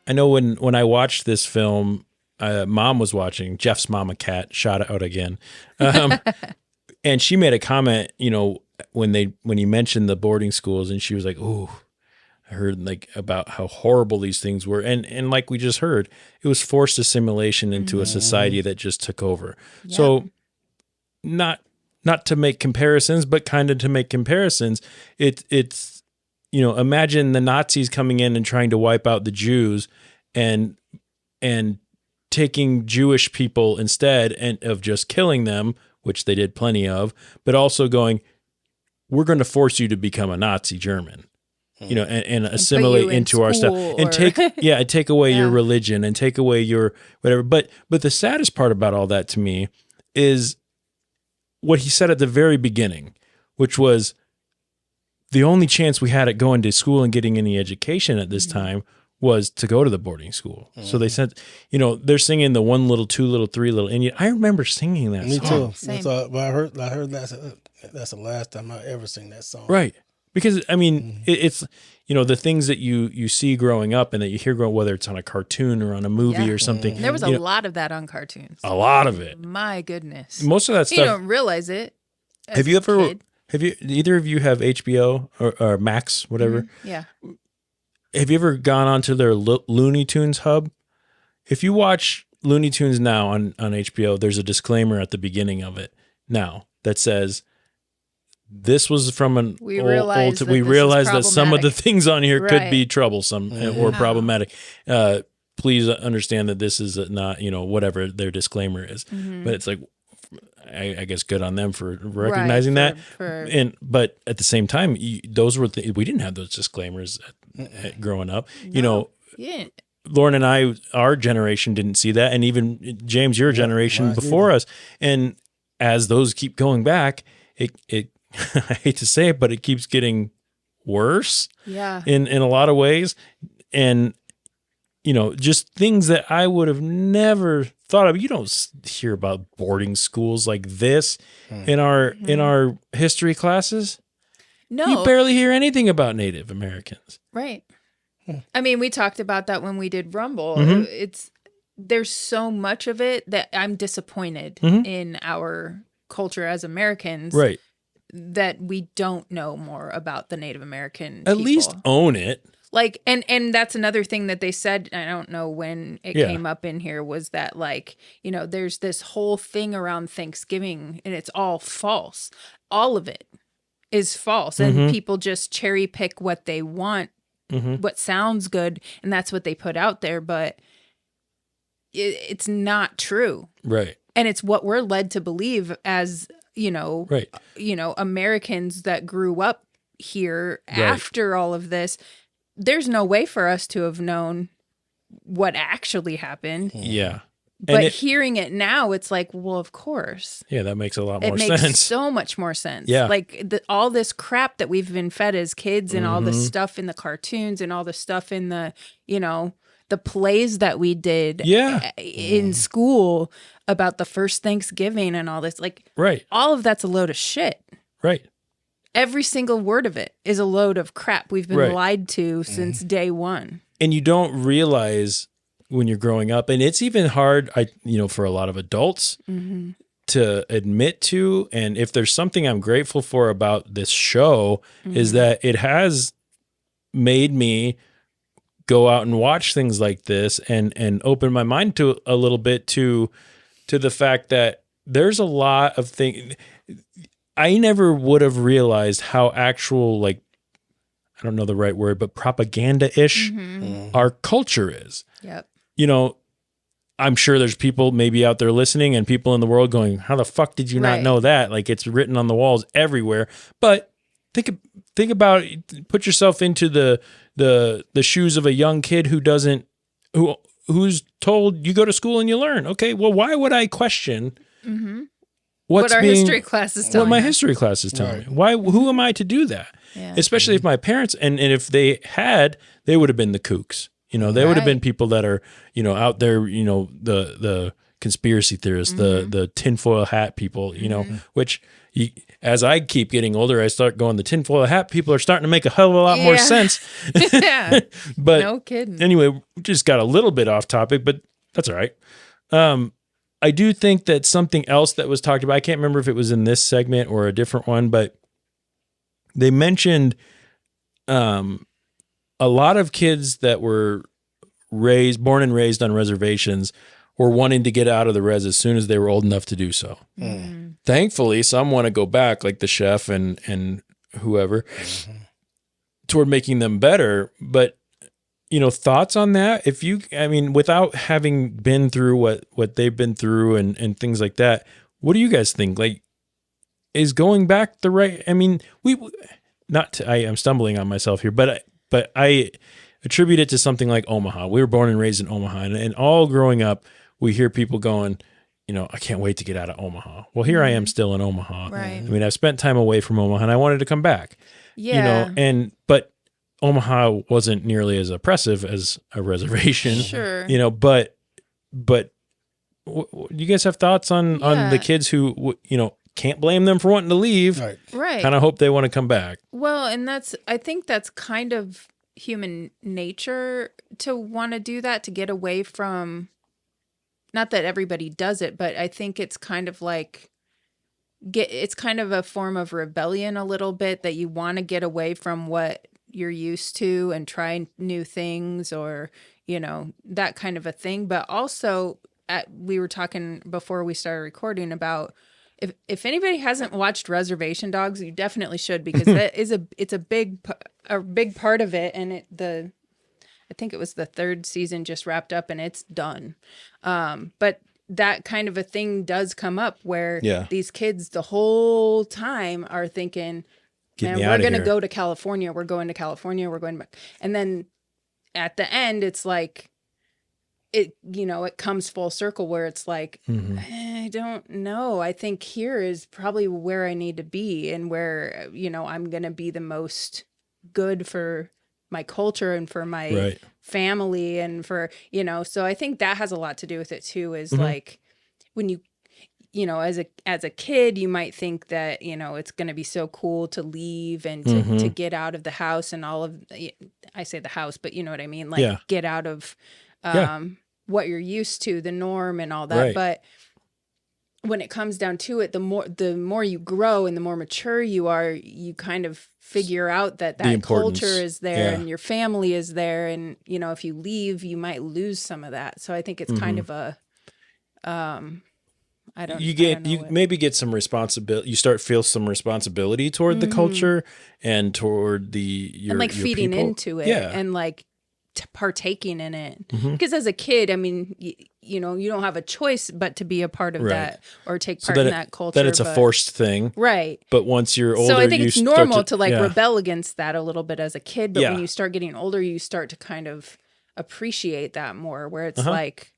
I know when I watched this film, Mom was watching, Jeff's mama cat, shout out again. And she made a comment, you know, when you mentioned the boarding schools, and she was like, "Ooh, I heard like about how horrible these things were." And like we just heard, it was forced assimilation into a society that just took over. Yep. So not to make comparisons, but kind of to make comparisons, it's you know, imagine the Nazis coming in and trying to wipe out the Jews and taking Jewish people instead and of just killing them, which they did plenty of, but also going, we're going to force you to become a Nazi German, you know, and assimilate into our stuff and take away your religion and take away your whatever. But the saddest part about all that to me is what he said at the very beginning, which was the only chance we had at going to school and getting any education at this time was to go to the boarding school. So they said, you know, they're singing the 1 little, 2 little, 3 little Indian. I remember singing that Me song. too. Same. But I heard that's the last time I ever sing that song. Right. Because, I mean, it's, you know, the things that you see growing up and that you hear growing, whether it's on a cartoon or on a movie or something. There was a lot of that on cartoons. A lot of it. My goodness. Most of that stuff. You don't realize it. Have you either of you have HBO or Max, whatever? Yeah. Have you ever gone onto their Looney Tunes hub? If you watch Looney Tunes now on HBO, there's a disclaimer at the beginning of it now that says, this was from an we realize that some of the things on here could be troublesome or problematic. Please understand that this is not, you know, whatever their disclaimer is. But it's like, I guess good on them for recognizing that. But at the same time, those were we didn't have those disclaimers growing up. No, you know, Lauren and I, our generation didn't see that, and even James, your generation before us. And as those keep going back, it I hate to say it, but it keeps getting worse. Yeah. In a lot of ways, and you know, just things that I would have never thought of. You don't hear about boarding schools like this in our history classes. No, you barely hear anything about Native Americans. Right. I mean, we talked about that when we did Rumble. There's so much of it that I'm disappointed in our culture as Americans. Right. That we don't know more about the Native American At least own it. Like, and that's another thing that they said, I don't know when it came up in here, was that, like, you know, there's this whole thing around Thanksgiving and it's all false. All of it is false. And people just cherry pick what they want, what sounds good, and that's what they put out there. But it's not true. Right. And it's what we're led to believe as, you know, Americans that grew up here after all of this. There's no way for us to have known what actually happened. Yeah. But hearing it now, it's like, well, of course. Yeah, that makes a lot more sense. It makes so much more sense. Yeah. Like all this crap that we've been fed as kids and all the stuff in the cartoons and all the stuff in the, you know, the plays that we did in school about the first Thanksgiving and all this. Like, all of that's a load of shit. Right. Every single word of it is a load of crap we've been lied to since day one. And you don't realize when you're growing up, and it's even hard, for a lot of adults to admit to. And if there's something I'm grateful for about this show is that it has made me go out and watch things like this and open my mind to a little bit to the fact that there's a lot of things. I never would have realized how actual, like, I don't know the right word, but propaganda-ish our culture is. Yep. You know, I'm sure there's people maybe out there listening and people in the world going, how the fuck did you not know that? Like, it's written on the walls everywhere. But think about, put yourself into the shoes of a young kid who's told you go to school and you learn. Okay, well, why would I question what our history class is telling what my us? history class is telling me? Why? Who am I to do that? Yeah. Especially if my parents and if they would have been the kooks. They would have been people that are out there. The conspiracy theorists, the tinfoil hat people. Which as I keep getting older, I start going, the tinfoil hat people are starting to make a hell of a lot more sense. Yeah, but no kidding. Anyway, we just got a little bit off topic, but that's all right. I do think that something else that was talked about, I can't remember if it was in this segment or a different one, but they mentioned a lot of kids that were born and raised on reservations were wanting to get out of the res as soon as they were old enough to do so. Thankfully, some want to go back, like the chef and whoever, toward making them better. But thoughts on that? Without having been through what they've been through and things like that, what do you guys think? Like, is going back the right? I mean, I am stumbling on myself here, but I attribute it to something like Omaha. We were born and raised in Omaha, and all growing up, we hear people going, I can't wait to get out of Omaha. Well, here I am still in Omaha. Right. I mean, I've spent time away from Omaha, and I wanted to come back. Yeah. But Omaha wasn't nearly as oppressive as a reservation. Sure. But you guys have thoughts on the kids who, can't blame them for wanting to leave. Right. Kind of hope they want to come back. Well, and I think that's kind of human nature to want to do that, to get away from, not that everybody does it, but I think it's kind of like, it's kind of a form of rebellion a little bit, that you want to get away from what you're used to and try new things, or, that kind of a thing. But also, we were talking before we started recording about, if anybody hasn't watched Reservation Dogs, you definitely should, because it's a big part of it. And I think it was the 3rd season just wrapped up and it's done. But that kind of a thing does come up where these kids the whole time are thinking, man, we're going to go to California. We're going to California. We're going back. And then at the end, it's like, it comes full circle where it's like, I don't know. I think here is probably where I need to be, and where, I'm going to be the most good for my culture and for my family and for, so I think that has a lot to do with it too, is like, when you as a kid, you might think that, it's going to be so cool to leave and to get out of the house and all of, I say the house, but you know what I mean? Like get out of, what you're used to, the norm and all that. Right. But when it comes down to it, the more you grow and the more mature you are, you kind of figure out that culture is there and your family is there. And, if you leave, you might lose some of that. So I think it's kind of a, you maybe get some responsibility. You start feel some responsibility toward the culture and toward your feeding people. Into it and like partaking in it. Because as a kid, I mean, you don't have a choice but to be a part of that or take part in that culture. That it's a forced thing. Right. But once you're older, so I think it's normal to rebel against that a little bit as a kid. But when you start getting older, you start to kind of appreciate that more, where it's like,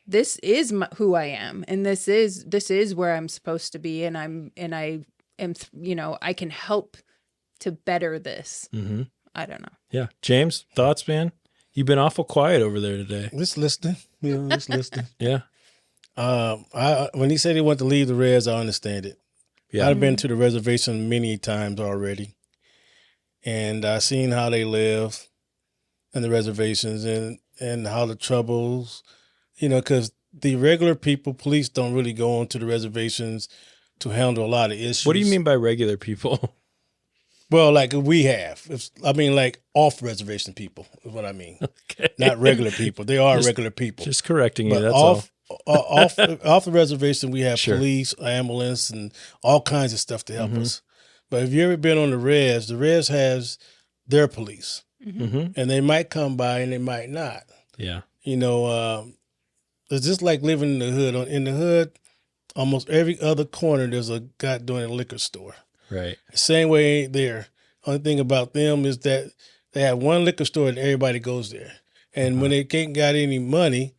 this is who I am, and this is where I'm supposed to be, and I am, I can help to better this. I don't know. Yeah. James, thoughts, man? You've been awful quiet over there today. Just listening. Just listening. Yeah. When he said he wanted to leave the res, I understand it. Yeah. I've been to the reservation many times already, and I've seen how they live in the reservations and how the troubles, because the regular people, police don't really go onto the reservations to handle a lot of issues. What do you mean by regular people? Well, like we have. Like off-reservation people is what I mean. Okay. Not regular people. They are regular people. Just correcting you, but that's off the reservation, we have police, ambulance, and all kinds of stuff to help us. But if you've ever been on the res has their police. And they might come by and they might not. Yeah. It's just like living in the hood. In the hood, almost every other corner, there's a goddamn liquor store. Right. Same way ain't there. Only thing about them is that they have one liquor store and everybody goes there. And when they can't got any money,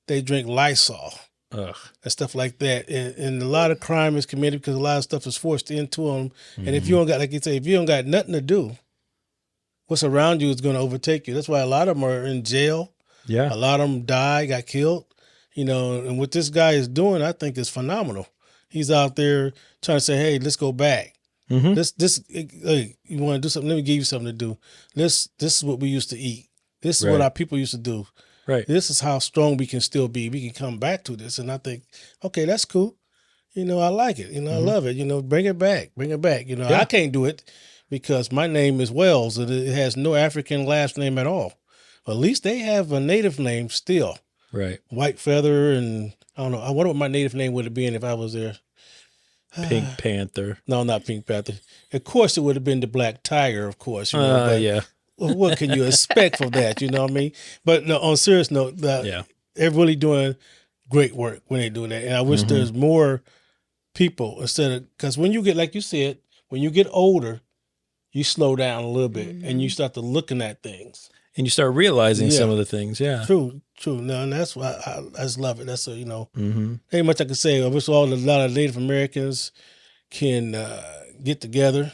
they drink Lysol. Ugh. And stuff like that. And a lot of crime is committed because a lot of stuff is forced into them. And if you don't got, like you say, if you don't got nothing to do, what's around you is going to overtake you. That's why a lot of them are in jail. Yeah. A lot of them died, got killed. You know, and what this guy is doing, I think, is phenomenal. He's out there trying to say, hey, let's go back. Hey, you want to do something? Let me give you something to do. This is what we used to eat. This is what our people used to do. Right. This is how strong we can still be. We can come back to this. And I think, okay, that's cool. You know, I like it. You know, I love it. You know, bring it back. Bring it back. You know, I can't do it because my name is Wells and it has no African last name at all. At least they have a native name still. Right. White Feather and I don't know. I wonder what my native name would have been if I was there. Pink Panther. No, not Pink Panther. Of course, it would have been the Black Tiger, of course. You know, but Yeah. what can you expect from that? You know what I mean? But no, on a serious note, they're really doing great work when they do that. And I wish there's more people instead of, because when you get, like you said, when you get older, you slow down a little bit and you start to looking at things. And you start realizing some of the things. Yeah. True. No, and that's why I just love it. That's you know, ain't much I can say. I wish a lot of Native Americans can get together.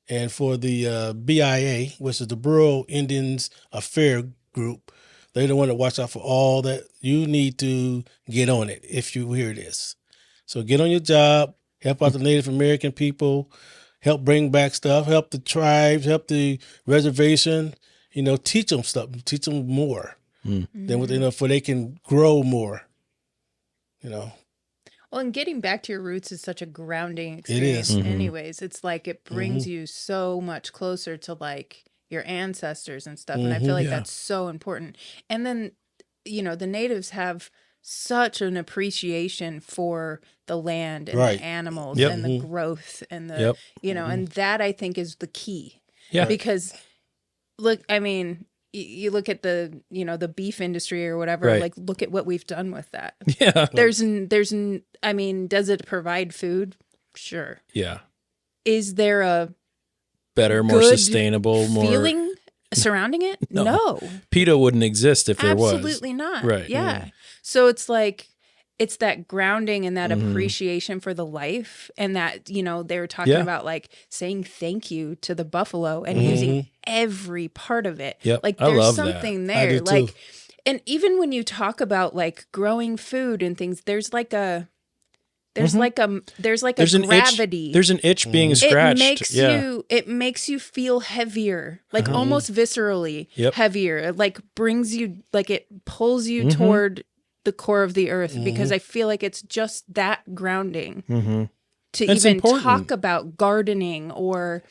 And for the BIA, which is the Bureau Indians Affairs Group, they're the one that watch out for all that. You need to get on it if you hear this. So get on your job, help out the Native American people, help bring back stuff, help the tribes, help the reservation. You know, teach them stuff, teach them more than what they know, for they can grow more. You know. Well, and getting back to your roots is such a grounding experience. It is. Anyways, it's like it brings you so much closer to like your ancestors and stuff. And I feel like that's so important. And then, you know, the natives have such an appreciation for the land and the animals and the growth and the, you know, and that I think is the key. Yeah. Because look, I mean, you look at the, you know, the beef industry or whatever, like look at what we've done with that. Yeah. I mean, does it provide food? Sure. Yeah. Is there a better, more sustainable, feeling surrounding it? No. PETA wouldn't exist if there was. Absolutely not. Right. Yeah. So it's like, it's that grounding and that appreciation for the life. And that, you know, they were talking about like saying thank you to the buffalo and using every part of it. Yep. Like I there's love something that. there. Like, and even when you talk about like growing food and things, there's like a, there's a gravity. There's an itch being scratched. It makes you feel heavier, like almost viscerally heavier. It like brings you, like it pulls you toward the core of the earth, because I feel like it's just that grounding to That's even important. talk about gardening or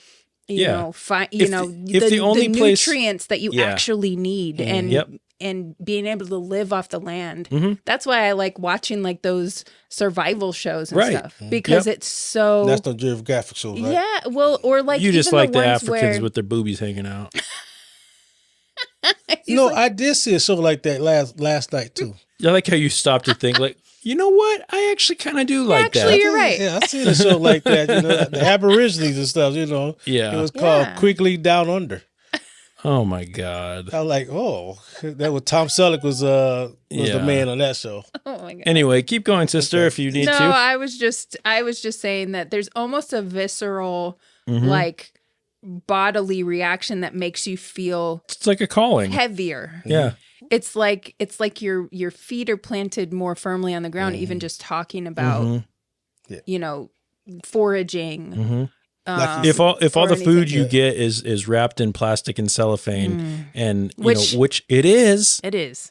you know, if the only place, nutrients that you actually need and being able to live off the land. That's why I like watching like those survival shows and stuff, because it's so National Geographic shows, right? Yeah, well, or like you just even like the ones Africans where, with their boobies hanging out. No, I did see a show like that last night too. I like how you stopped to think, like, you know what? I actually kind of do like that. Actually, you're right. Yeah, I seen a show like that. You know, the Aborigines and stuff. You know, Yeah. it was called Quickly Down Under. Oh my God. I was like, oh, that was Tom Selleck was the man on that show. oh my god. Anyway, keep going, sister, if you need No, to. I was just saying that there's almost a visceral like bodily reaction that makes you feel It's like a calling. heavier. Yeah. It's like your feet are planted more firmly on the ground, even just talking about you know, foraging. If all or the food anything. you get is wrapped in plastic and cellophane, and Which it is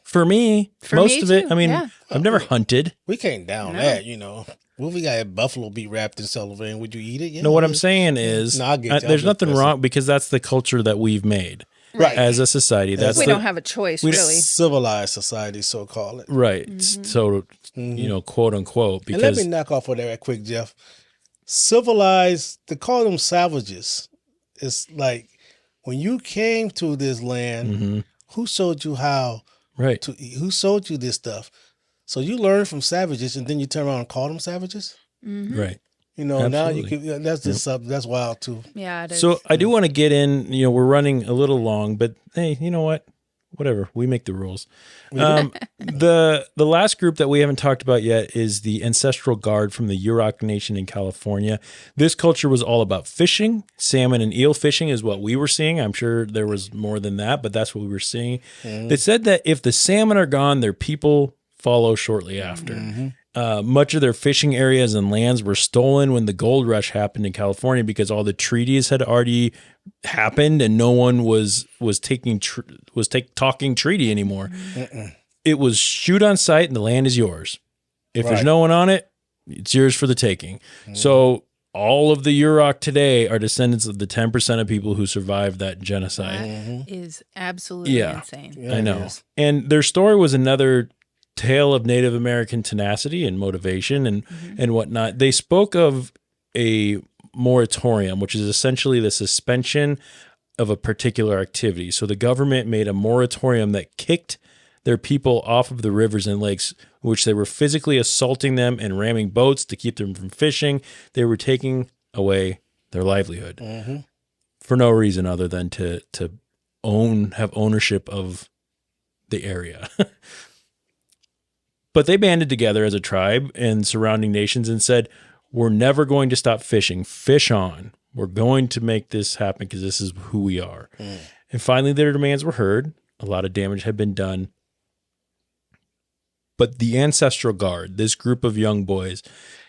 for me, most me of it. too, I mean, yeah. I've never hunted. We can't down that, you know. Well, we got a buffalo be wrapped in cellophane. Would you eat it? Yeah. No, what I'm saying is, No, I get you. there's I'm nothing just wrong, because that's the culture that we've made Right. as a society. That's we don't have a choice, really. Civilized society, so call it. right. So you know, quote unquote, And let because me knock off of that right quick, Jeff. Civilized, to call them savages, it's like when you came to this land, who showed you how right. to eat? Who showed you this stuff? So you learn from savages, and then you turn around and call them savages. Right. You know, now you Absolutely. can. That's just something. That's wild too. Yeah, it is. So I do want to get in, we're running a little long, but hey, you know what? Whatever. We make the rules. The last group that we haven't talked about yet is the ancestral guard from the Yurok Nation in California. This culture was all about fishing. Salmon and eel fishing is what we were seeing. I'm sure there was more than that, but that's what we were seeing. They said that if the salmon are gone, their people follow shortly after. Much of their fishing areas and lands were stolen when the gold rush happened in California because all the treaties had already happened and no one was talking treaty anymore. It was shoot on sight and the land is yours. If there's no one on it, it's yours for the taking. So all of the Yurok today are descendants of the 10% of people who survived that genocide. That is absolutely insane. Yeah, I know. And their story was another tale of Native American tenacity and motivation and whatnot. They spoke of a moratorium, which is essentially the suspension of a particular activity. So the government made a moratorium that kicked their people off of the rivers and lakes, which they were physically assaulting them and ramming boats to keep them from fishing. They were taking away their livelihood for no reason other than to have ownership of the area. But they banded together as a tribe and surrounding nations and said, we're never going to stop fishing. Fish on. We're going to make this happen because this is who we are. And finally, their demands were heard. A lot of damage had been done. But the Ancestral Guard, this group of young boys,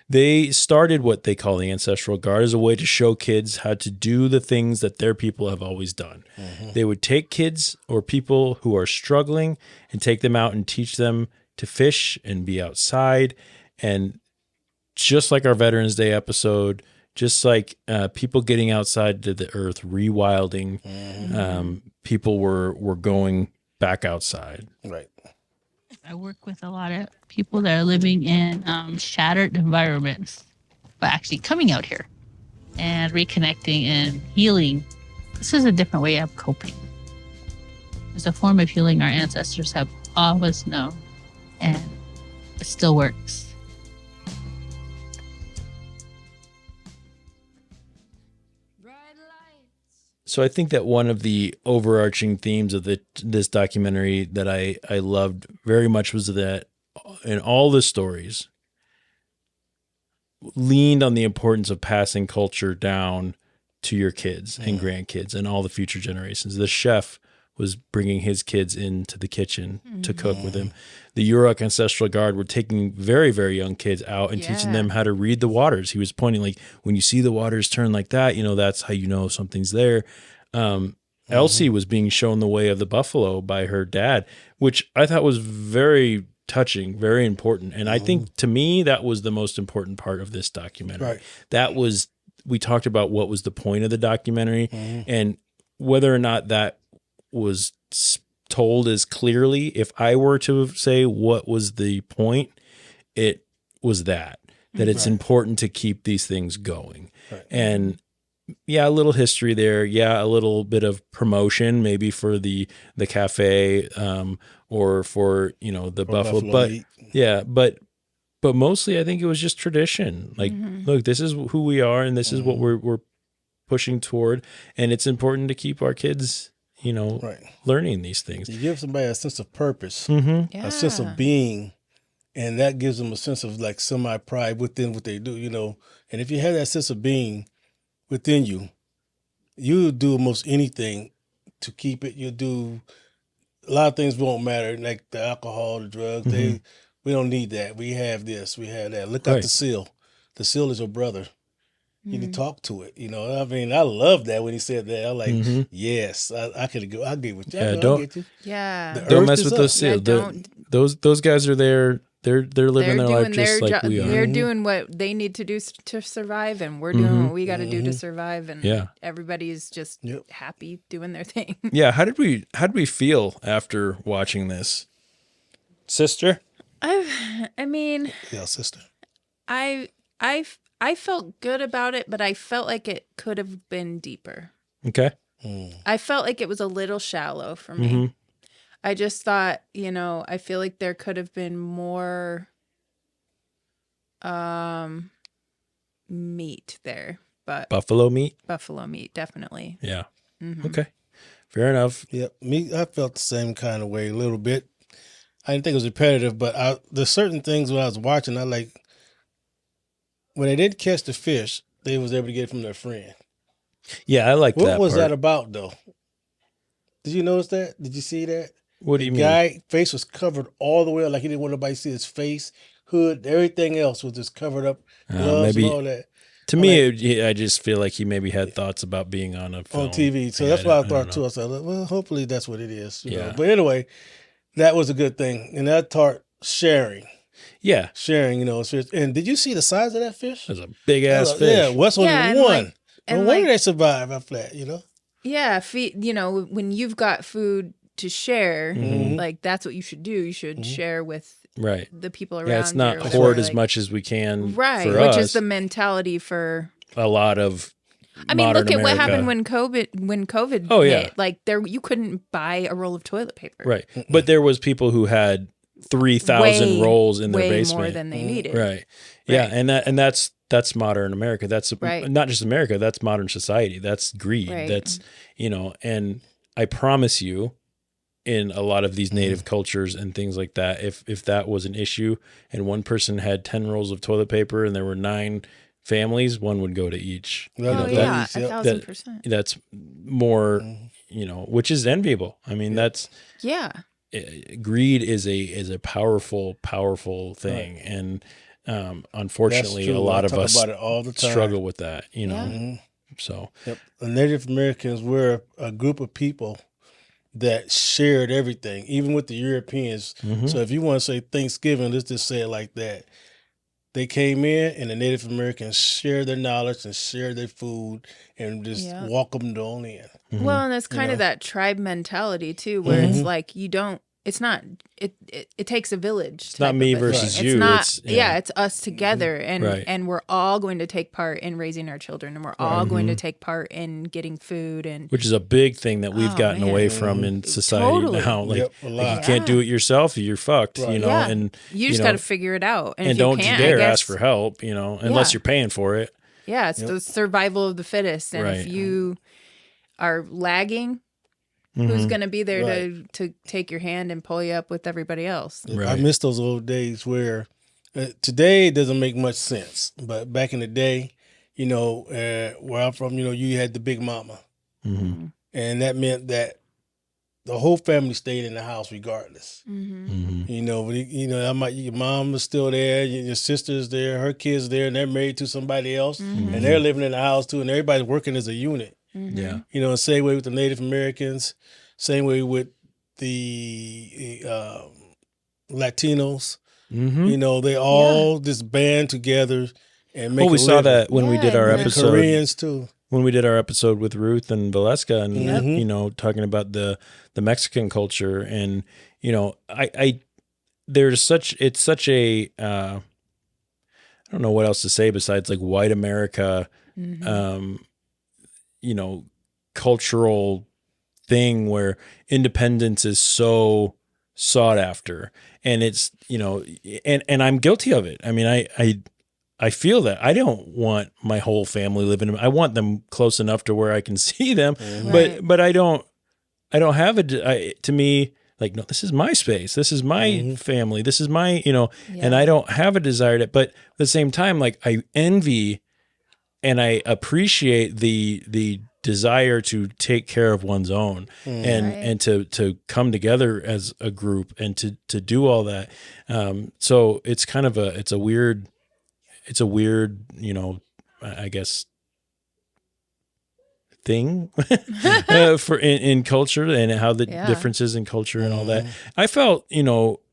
they started what they call the Ancestral Guard as a way to show kids how to do the things that their people have always done. They would take kids or people who are struggling and take them out and teach them to fish and be outside. And just like our Veterans Day episode, just like people getting outside to the earth, rewilding, people were going back outside. Right. I work with a lot of people that are living in shattered environments, but actually coming out here and reconnecting and healing. This is a different way of coping. It's a form of healing our ancestors have always known, and it still works. So I think that one of the overarching themes of this documentary that I loved very much was that in all the stories leaned on the importance of passing culture down to your kids and grandkids and all the future generations. The chef was bringing his kids into the kitchen to cook with him. The Yurok Ancestral Guard were taking very, very young kids out and teaching them how to read the waters. He was pointing like, when you see the waters turn like that, that's how you know something's there. Elsie was being shown the way of the buffalo by her dad, which I thought was very touching, very important. And I think to me, that was the most important part of this documentary. Right. That was, we talked about what was the point of the documentary and whether or not that was told as clearly. If I were to say what was the point, it was that it's important to keep these things going. And a little history there. A little bit of promotion maybe for the cafe or for, the buffalo. But meat. but mostly I think it was just tradition. Like, look, this is who we are and this is what we're pushing toward. And it's important to keep our kids learning these things. You give somebody a sense of purpose, a sense of being, and that gives them a sense of like semi-pride within what they do, And if you have that sense of being within you, you'll do almost anything to keep it. You'll do a lot of things won't matter, like the alcohol, the drugs. We don't need that. We have this, we have that. Look out the seal. The seal is your brother. You can talk to it, I mean, I love that when he said that. I'm like, yes, I could go. I'll get with you. I'll get you. Yeah. Don't mess with those seals. Those guys are there. They're living their life just like we are. They're doing what they need to do to survive, and we're doing what we got to do to survive. And everybody's just happy doing their thing. Yeah. How did we feel after watching this, sister? I mean, sister. I felt good about it, but I felt like it could have been deeper. Okay. I felt like it was a little shallow for me. I just thought, I feel like there could have been more meat there, but Buffalo meat? buffalo meat, definitely. Yeah. Mhm. Okay. Fair enough. Yep. I felt the same kind of way a little bit. I didn't think it was repetitive, but there's certain things when I was watching, I like, when they didn't catch the fish, they was able to get it from their friend. Yeah, I like that What was part. that about, though? Did you notice that? Did you see that? What do you The mean? guy face was covered all the way up, like he didn't want nobody to see his face, hood, everything else was just covered up, gloves maybe and all that. To me, I just feel like he maybe had thoughts about being on a film. On TV. So Yeah, that's what I don't thought know. too. I said, well, hopefully that's what it is. You Yeah. know? But anyway, that was a good thing. And that taught sharing. Yeah. Sharing, and did you see the size of that fish? That's a big ass fish. Yeah, West only Yeah, and one. and No wonder they survive after that, Yeah, when you've got food to share, Mhm. like that's what you should do. You should share with Right. the people around Yeah, it's not you. or hoard whatever, as like- much as we can right, for which us. is the mentality for. A lot of I mean, modern look at what America. happened when COVID Oh, hit. yeah. Like you couldn't buy a roll of toilet paper. Right. But there was people who had 3,000 Way- rolls in their way basement. more than they needed. Right. Yeah, Right. and that's modern America. That's Right. not just America, that's modern society. That's greed. Right. That's, and I promise you in a lot of these native cultures and things like that, if that was an issue and one person had 10 rolls of toilet paper and there were 9 families, one would go to each. Oh, yeah, that- 1,000%. That's more, which is enviable. I mean, that's Yeah. greed is a powerful thing, and unfortunately, That's a true. lot I of talk us about it all the time. struggle with that. Yeah. So Yep. The Native Americans were a group of people that shared everything, even with the Europeans. Mhm. So if you want to say Thanksgiving, let's just say it like that. They came in and the Native Americans shared their knowledge and shared their food and just Yeah. welcomed on in. Well, and it's kind of that tribe mentality too, where it's like it's not it takes a village. It's not me versus you, It's not it's- yeah, it's us together, and Right. and we're all going to take part in raising our children, and we're all going to take part in getting food and which is a big thing that we've Oh, gotten man. away from in society Totally. now. Like, Yep, a like lot. you can't do it yourself, you're fucked. Right. yeah, and you just got to figure it out, and, if don't you you can't, dare I guess, ask for help. Unless Yeah. you're paying for it. Yeah, it's the survival of the fittest, and Right. if you are lagging, who's Mhm. going to be there Right. to take your hand and pull you up with everybody else? I Right. miss those old days where today it doesn't make much sense, but back in the day, where I'm from, you had the big mama, Mm-hmm. and that meant that the whole family stayed in the house regardless. Mm-hmm. Your mom was still there, your sister's there, her kids there, and they're married to somebody else, Mm-hmm. and they're living in the house too, and everybody's working as a unit. Yeah. Same way with the Native Americans, same way with the Latinos. Mm-hmm. They all just band together and make. Well, we a saw living. that when we did Yeah, our and The episode. Koreans too. When we did our episode with Ruth and Valeska, and Yep. talking about the Mexican culture, and there's such a I don't know what else to say besides like white America, cultural thing where independence is so sought after, and it's and I'm guilty of it. I mean, I feel that I don't want my whole family living. I want them close enough to where I can see them, Right. but I don't have to me, like, no, this is my space. This is my family. This is my, and I don't have a desire to, but at the same time, like, I envy and I appreciate the desire to take care of one's own and to come together as a group and to do all that. So it's kind of it's a weird, I guess, thing for in culture and how the differences in culture and all that. I felt,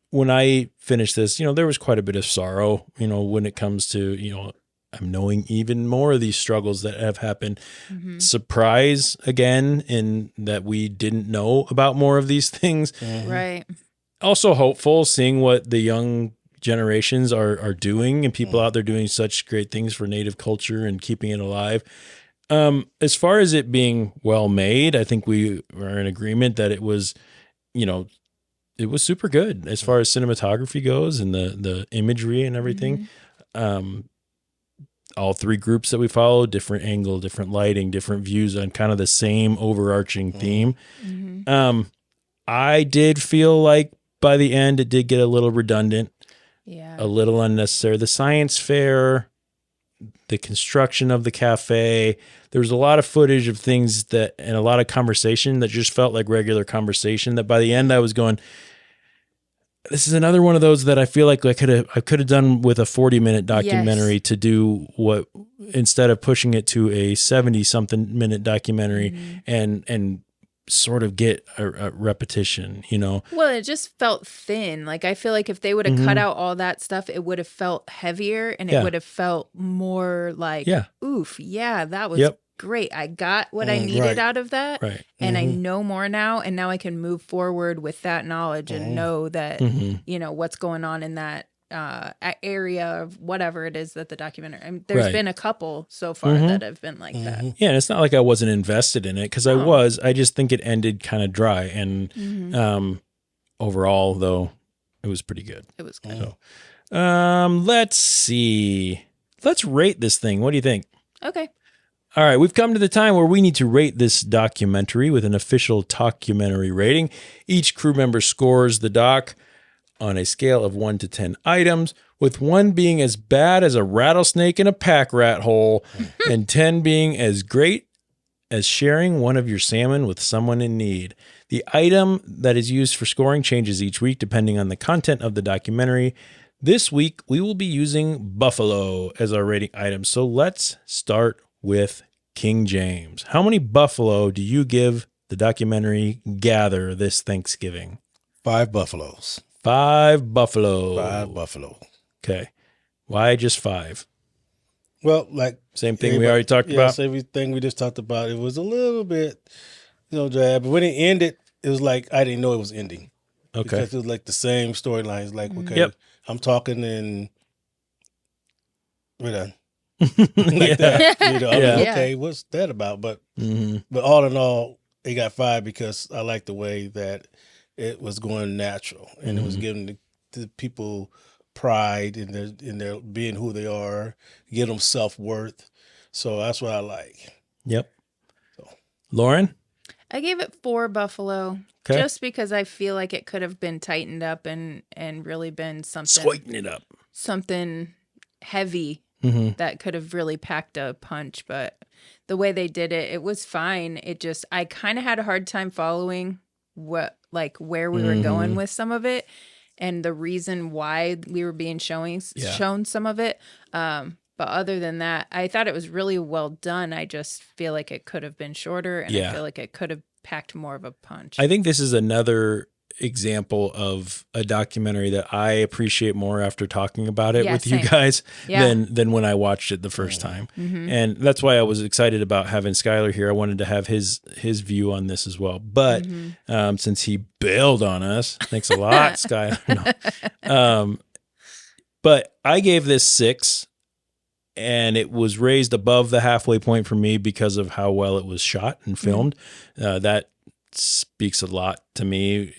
when I finished this, there was quite a bit of sorrow, when it comes to, I'm knowing even more of these struggles that have happened. Surprise again, in that we didn't know about more of these things. Right. Also hopeful, seeing what the young generations are doing, and people out there doing such great things for Native culture and keeping it alive. As far as it being well made, I think we are in agreement that it was, it was super good as far as cinematography goes and the imagery and everything. All three groups that we follow, different angle, different lighting, different views on kind of the same overarching theme. I did feel like by the end it did get a little redundant, a little unnecessary. The science fair, the construction of the cafe, there was a lot of footage of things that, and a lot of conversation that just felt like regular conversation, that by the end I was going, this is another one of those that I feel like I could have done with a 40-minute documentary to do what, instead of pushing it to a 70-something minute documentary and sort of get a repetition, you know? Well, it just felt thin. Like, I feel like if they would have cut out all that stuff, it would have felt heavier and it would have felt more like, oof, that was great. I got what I needed out of that. Right. And I know more now. And now I can move forward with that knowledge and know that, you know, what's going on in that area of whatever it is that the documentary. I mean, there's been a couple so far that have been like that. Yeah, and it's not like I wasn't invested in it, because I was. I just think it ended kind of dry. And overall, though, it was pretty good. It was good. So, let's see. Let's rate this thing. What do you think? Okay. All right, we've come to the time where we need to rate this documentary with an official Talkumentary rating. Each crew member scores the doc on a scale of 1 to 10 items, with 1 being as bad as a rattlesnake in a pack rat hole and 10 being as great as sharing one of your salmon with someone in need. The item that is used for scoring changes each week depending on the content of the documentary. This week, we will be using buffalo as our rating item. So let's start with King James. How many buffalo do you give the documentary Gather this Thanksgiving? 5 buffaloes. 5 buffalo. 5 buffalo. Okay. Why just 5? Well, like same thing we already talked about. Same thing we just talked about. It was a little bit, dry. But when it ended, it was like I didn't know it was ending. Okay. Because it was like the same storylines. Like, okay, I'm talking and we're done. Like that. Okay, what's that about? But all in all, it got 5 because I like the way that it was going natural and it was giving the people pride in their being who they are, give them self-worth. So that's what I like. Yep. So. Lauren? I gave it 4 buffalo. Okay. Just because I feel like it could have been tightened up and really been something. Sweeten it up. Something heavy that could have really packed a punch. But the way they did it, it was fine. It just, I kind of had a hard time following where we were going with some of it and the reason why we were being shown some of it. But other than that, I thought it was really well done. I just feel like it could have been shorter and I feel like it could have packed more of a punch. I think this is another example of a documentary that I appreciate more after talking about it with you guys than when I watched it the first time. And that's why I was excited about having Skylar here. I wanted to have his view on this as well. But since he bailed on us, thanks a lot, Skylar. No. But I gave this 6, and it was raised above the halfway point for me because of how well it was shot and filmed. That speaks a lot to me,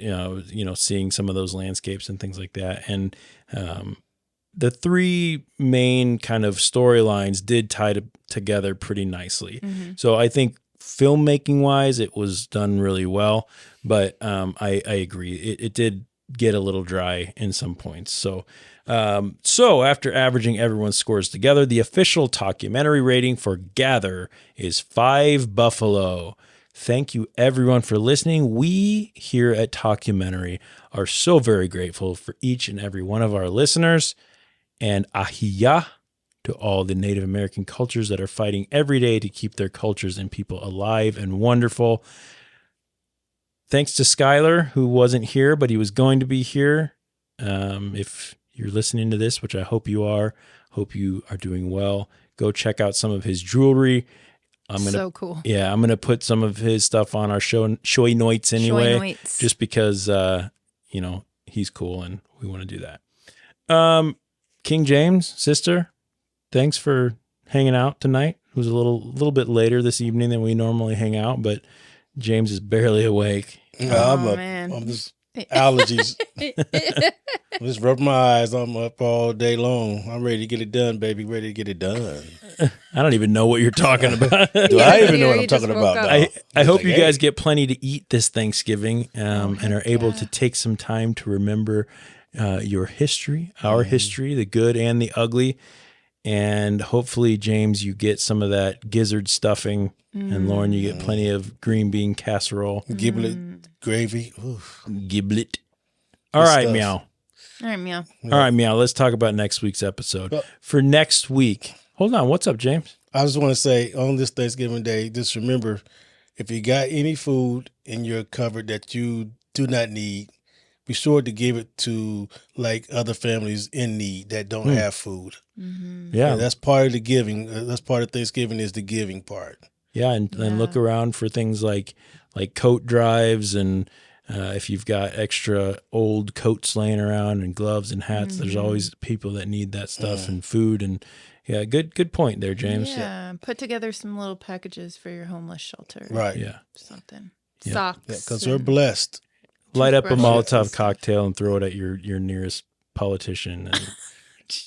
seeing some of those landscapes and things like that. And the 3 main kind of storylines did tie together pretty nicely. So I think filmmaking wise, it was done really well, but I agree. It did get a little dry in some points. So after averaging everyone's scores together, the official Talkumentary rating for Gather is 5 buffalo. Thank you, everyone, for listening. We here at Talkumentary are so very grateful for each and every one of our listeners. And ahiya to all the Native American cultures that are fighting every day to keep their cultures and people alive and wonderful. Thanks to Skylar, who wasn't here, but he was going to be here. If you're listening to this, which I hope you are doing well, go check out some of his jewelry. So cool. Yeah, I'm gonna put some of his stuff on our show notes anyway, just because he's cool and we want to do that. King James, sister, thanks for hanging out tonight. It was a little bit later this evening than we normally hang out, but James is barely awake. Man. I'm just allergies. Just rub my eyes. I'm up all day long. I'm ready to get it done, baby. Ready to get it done. I don't even know what you're talking about. Do I even know what I'm talking about? I hope you guys get plenty to eat this Thanksgiving and are able to take some time to remember your history, our history, the good and the ugly. And hopefully, James, you get some of that gizzard stuffing. And Lauren, you get plenty of green bean casserole. Giblet gravy. Oof. Giblet. All right, Meow. All right, Meow. All right, Meow. Let's talk about next week's episode. For next week, hold on. What's up, James? I just want to say on this Thanksgiving Day, just remember, if you got any food in your cupboard that you do not need, be sure to give it to like other families in need that don't have food. Yeah. And that's part of the giving. That's part of Thanksgiving is the giving part. Yeah, and look around for things like coat drives, and if you've got extra old coats laying around and gloves and hats, there's always people that need that stuff and food. And yeah, good point there, James. Yeah, put together some little packages for your homeless shelter. Right. Yeah. Something. Yeah. Socks. Yeah, because we're blessed. Light up a Molotov cocktail and throw it at your nearest politician. And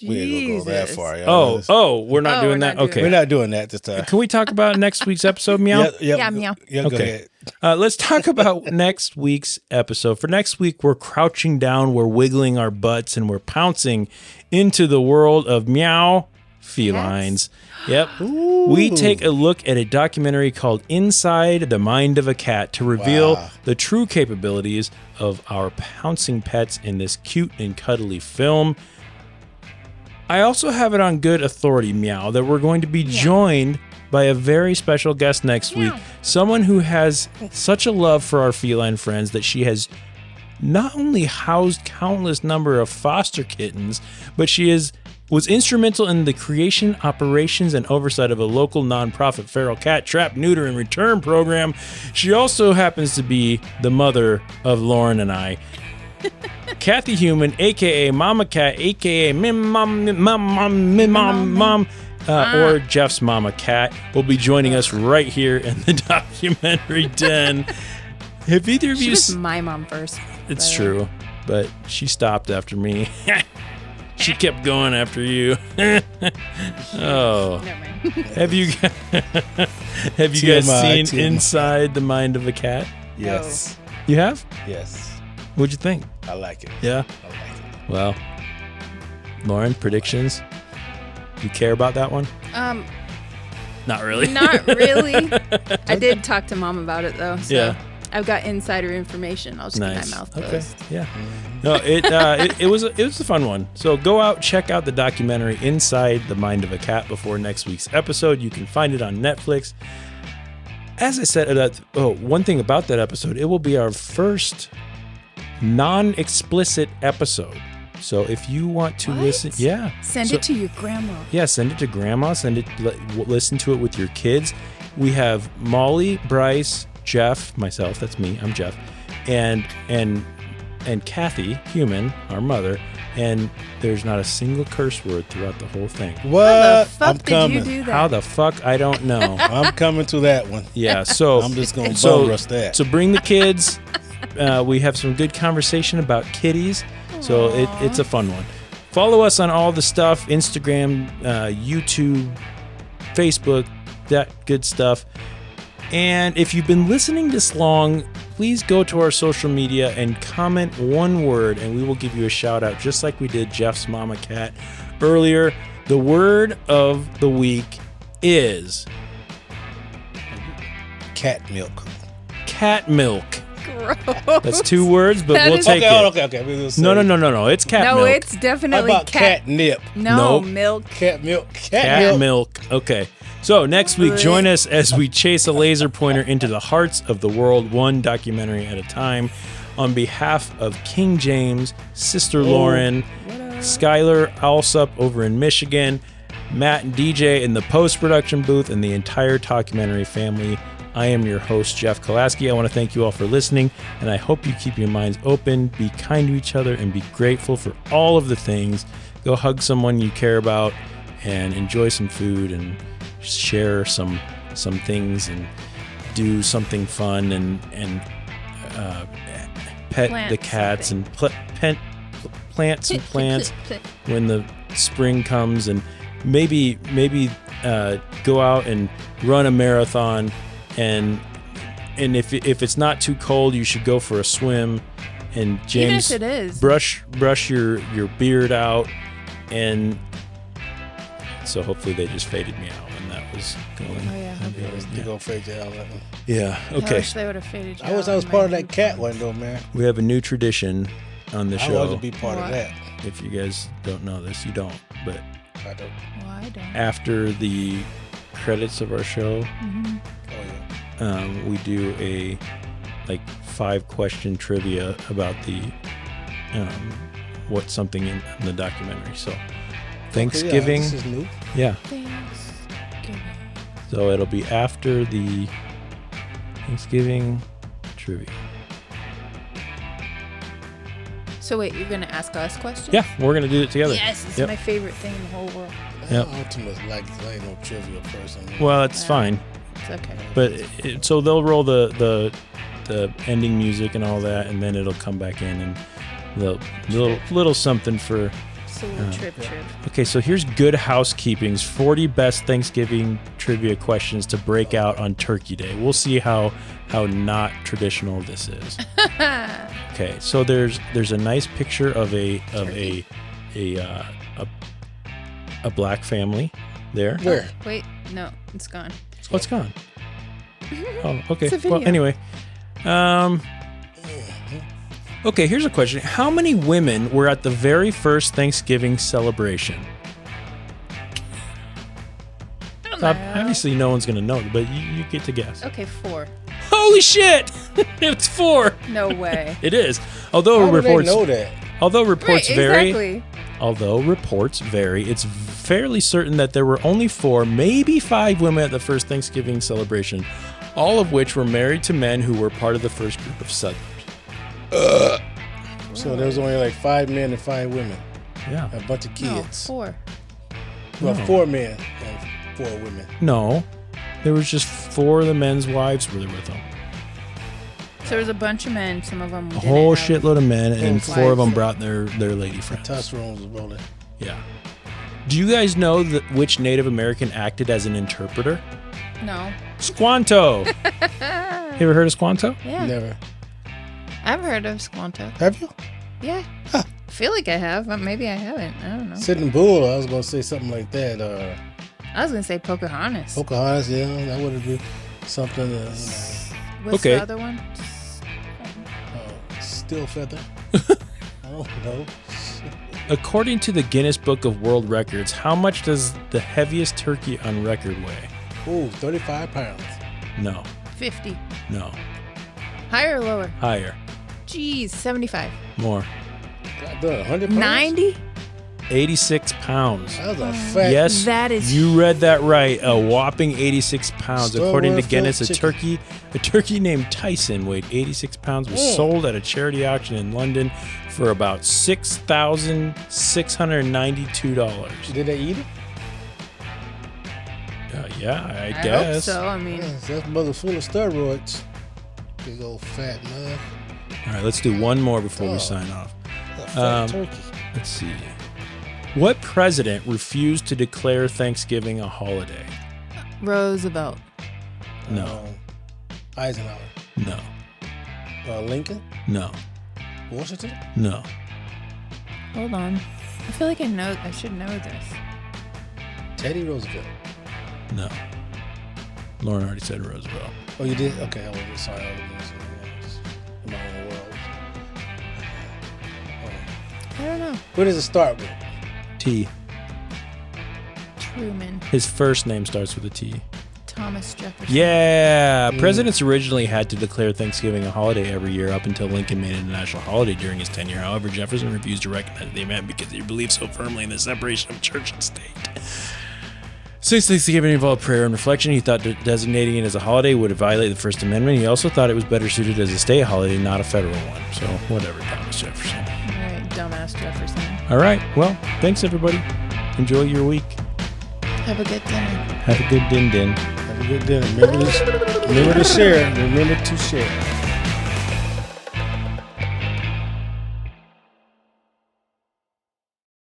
we ain't gonna go that far. We're not doing that? Okay. We're not doing that this time. Can we talk about next week's episode, Meow? Yeah, Meow. Yeah, go ahead. Let's talk about next week's episode. For next week, we're crouching down, we're wiggling our butts, and we're pouncing into the world of meow felines. Yep. Ooh. We take a look at a documentary called Inside the Mind of a Cat to reveal the true capabilities of our pouncing pets in this cute and cuddly film. I also have it on good authority, Meow, that we're going to be joined by a very special guest next week. Someone who has such a love for our feline friends that she has not only housed countless number of foster kittens, but she was instrumental in the creation, operations, and oversight of a local nonprofit feral cat trap, neuter, and return program. She also happens to be the mother of Lauren and I. Kathy Human, a.k.a. Mama Cat, a.k.a. Mom, or Jeff's Mama Cat, will be joining us right here in the documentary den. Have either of you... She was my mom first. It's true, but she stopped after me. She kept going after you. Oh. Have you guys seen Inside the Mind of a Cat? Yes. You have? Yes. What'd you think? I like it. Yeah? I like it. Well, Lauren, predictions? You care about that one? Not really. Not really. I did talk to Mom about it, though. So Yeah. I've got insider information. I'll just keep my mouth closed. Okay. Yeah. No, it was a fun one. So go out, check out the documentary Inside the Mind of a Cat before next week's episode. You can find it on Netflix. As I said, one thing about that episode, it will be our first non-explicit episode. So if you want to listen, Send it to your grandma. Yeah, send it to grandma. Listen to it with your kids. We have Molly, Bryce, Jeff, myself, that's me, I'm Jeff, and Kathy, Human, our mother, and there's not a single curse word throughout the whole thing. What? How the fuck I'm coming. did you do that? How the fuck? I don't know. I'm coming to that one. Yeah, so I'm just going to bum rush that. So bring the kids. We have some good conversation about kitties, so it's a fun one. Follow us on all the stuff, Instagram, YouTube, Facebook, that good stuff. And if you've been listening this long, please go to our social media and comment one word, and we will give you a shout out, just like we did Jeff's Mama Cat earlier. The word of the week is cat milk. Cat milk. Gross. That's 2 words, but we'll take it. Okay. No. It's cat milk. No, it's definitely How about catnip? No, Nope. milk. Cat milk. Cat milk. Okay. So next week, join us as we chase a laser pointer into the hearts of the world, one documentary at a time. On behalf of King James, Sister Lauren, Skylar Alsup over in Michigan, Matt and DJ in the post-production booth, and the entire documentary family, I am your host, Jeff Kolaski. I want to thank you all for listening, and I hope you keep your minds open, be kind to each other, and be grateful for all of the things. Go hug someone you care about, and enjoy some food, and share some things, and do something fun, and pet Plant the cats something. and plant some plants when the spring comes, and maybe go out and run a marathon, and if it's not too cold, you should go for a swim. And James, even if it is, brush your beard out, and so hopefully they just faded me out when that was going. Oh yeah, You're going to fade you out. Yeah. I Okay. wish they would have faded you I was out part of my that cat viewpoints. one, though, man. We have a new tradition on the I show. wanted to be part What? of that. If you guys don't know this, you don't. But I don't. Well, I don't. after the credits of our show, Mhm. Oh, yeah. we do a 5-question trivia about the what's something in the documentary. So Thanksgiving, Okay, yeah, this is new. yeah. Thanksgiving. So it'll be after the Thanksgiving trivia. So wait, you're gonna ask us questions? Yeah, we're gonna do it together. Yes, it's Yep. my favorite thing in the whole world. Yep. I don't too much like it. I ain't no trivia person. Well, it's fine, It's okay. but so they'll roll the ending music and all that, and then it'll come back in and the little something for. It's a little trip. Okay, so here's Good Housekeeping's 40 best Thanksgiving trivia questions to break out on Turkey Day. We'll see how not traditional this is. Okay, so there's a nice picture of a black family there. Where? Wait, no, it's gone. Oh, it's gone. Oh, okay. It's a video. Well, anyway. Okay, here's a question. How many women were at the very first Thanksgiving celebration? Obviously, no one's going to know, but you get to guess. Okay, 4. Holy shit! It's 4. No way. It is. Although How do they reports know that? Although reports Right, vary, exactly. it's fairly certain that there were only 4, maybe 5 women at the first Thanksgiving celebration, all of which were married to men who were part of the first group of settlers. So there was only 5 men and 5 women. Yeah. A bunch of No, kids. 4. Well, No. 4 men and 4 women. No, there was just 4 of the men's wives were there with them. So there was a bunch of men. Some of them. A whole shitload of men, and wives. 4 of them brought their lady friends. Testosterone was rolling. Yeah. Do you guys know which Native American acted as an interpreter? No. Squanto. You ever heard of Squanto? Yeah. Never. I've heard of Squanto. Have you? Yeah. I feel like I have, but maybe I haven't. I don't know. Sitting Bull, I was going to say something like that. I was gonna say Pocahontas. Pocahontas, yeah, that would have been something, What's Okay. the other one? Still Feather. I don't know. According to the Guinness Book of World Records, how much does the heaviest turkey on record weigh? Ooh, 35 pounds. No. 50. No. Higher or lower? Higher. Jeez, 75. More. God done, 100 pounds? 90? 86 pounds. That was a fat. Yes, That is you read that right. A whopping 86 pounds. Store According to worth Guinness, filled a turkey named Tyson weighed 86 pounds, was sold at a charity auction in London for about $6,692. Did they eat it? Yeah, I I guess. hope so. I mean, Yes, that mother full of steroids. Big old fat mug. All right, let's do one more before we Oh. sign off. A fat turkey. Let's see. What president refused to declare Thanksgiving a holiday? Roosevelt. No. Eisenhower. No. Lincoln. No. Washington. No. Hold on. I feel like I should know this. Teddy Roosevelt. No. Lauren already said Roosevelt. Oh, you did? Okay, I wasn't sorry. I was in my own world. I don't know. Where does it start with? T. Truman. His first name starts with a T. Thomas Jefferson. Yeah. Presidents originally had to declare Thanksgiving a holiday every year up until Lincoln made it a national holiday during his tenure. However, Jefferson refused to recognize the event because he believed so firmly in the separation of church and state. Since Thanksgiving involved prayer and reflection, he thought designating it as a holiday would violate the First Amendment. He also thought it was better suited as a state holiday, not a federal one. So, whatever, Thomas Jefferson. All right, dumbass Jefferson. All right. Well, thanks, everybody. Enjoy your week. Have a good dinner. Have a good din-din. Have a good dinner. Remember to share. Remember to share.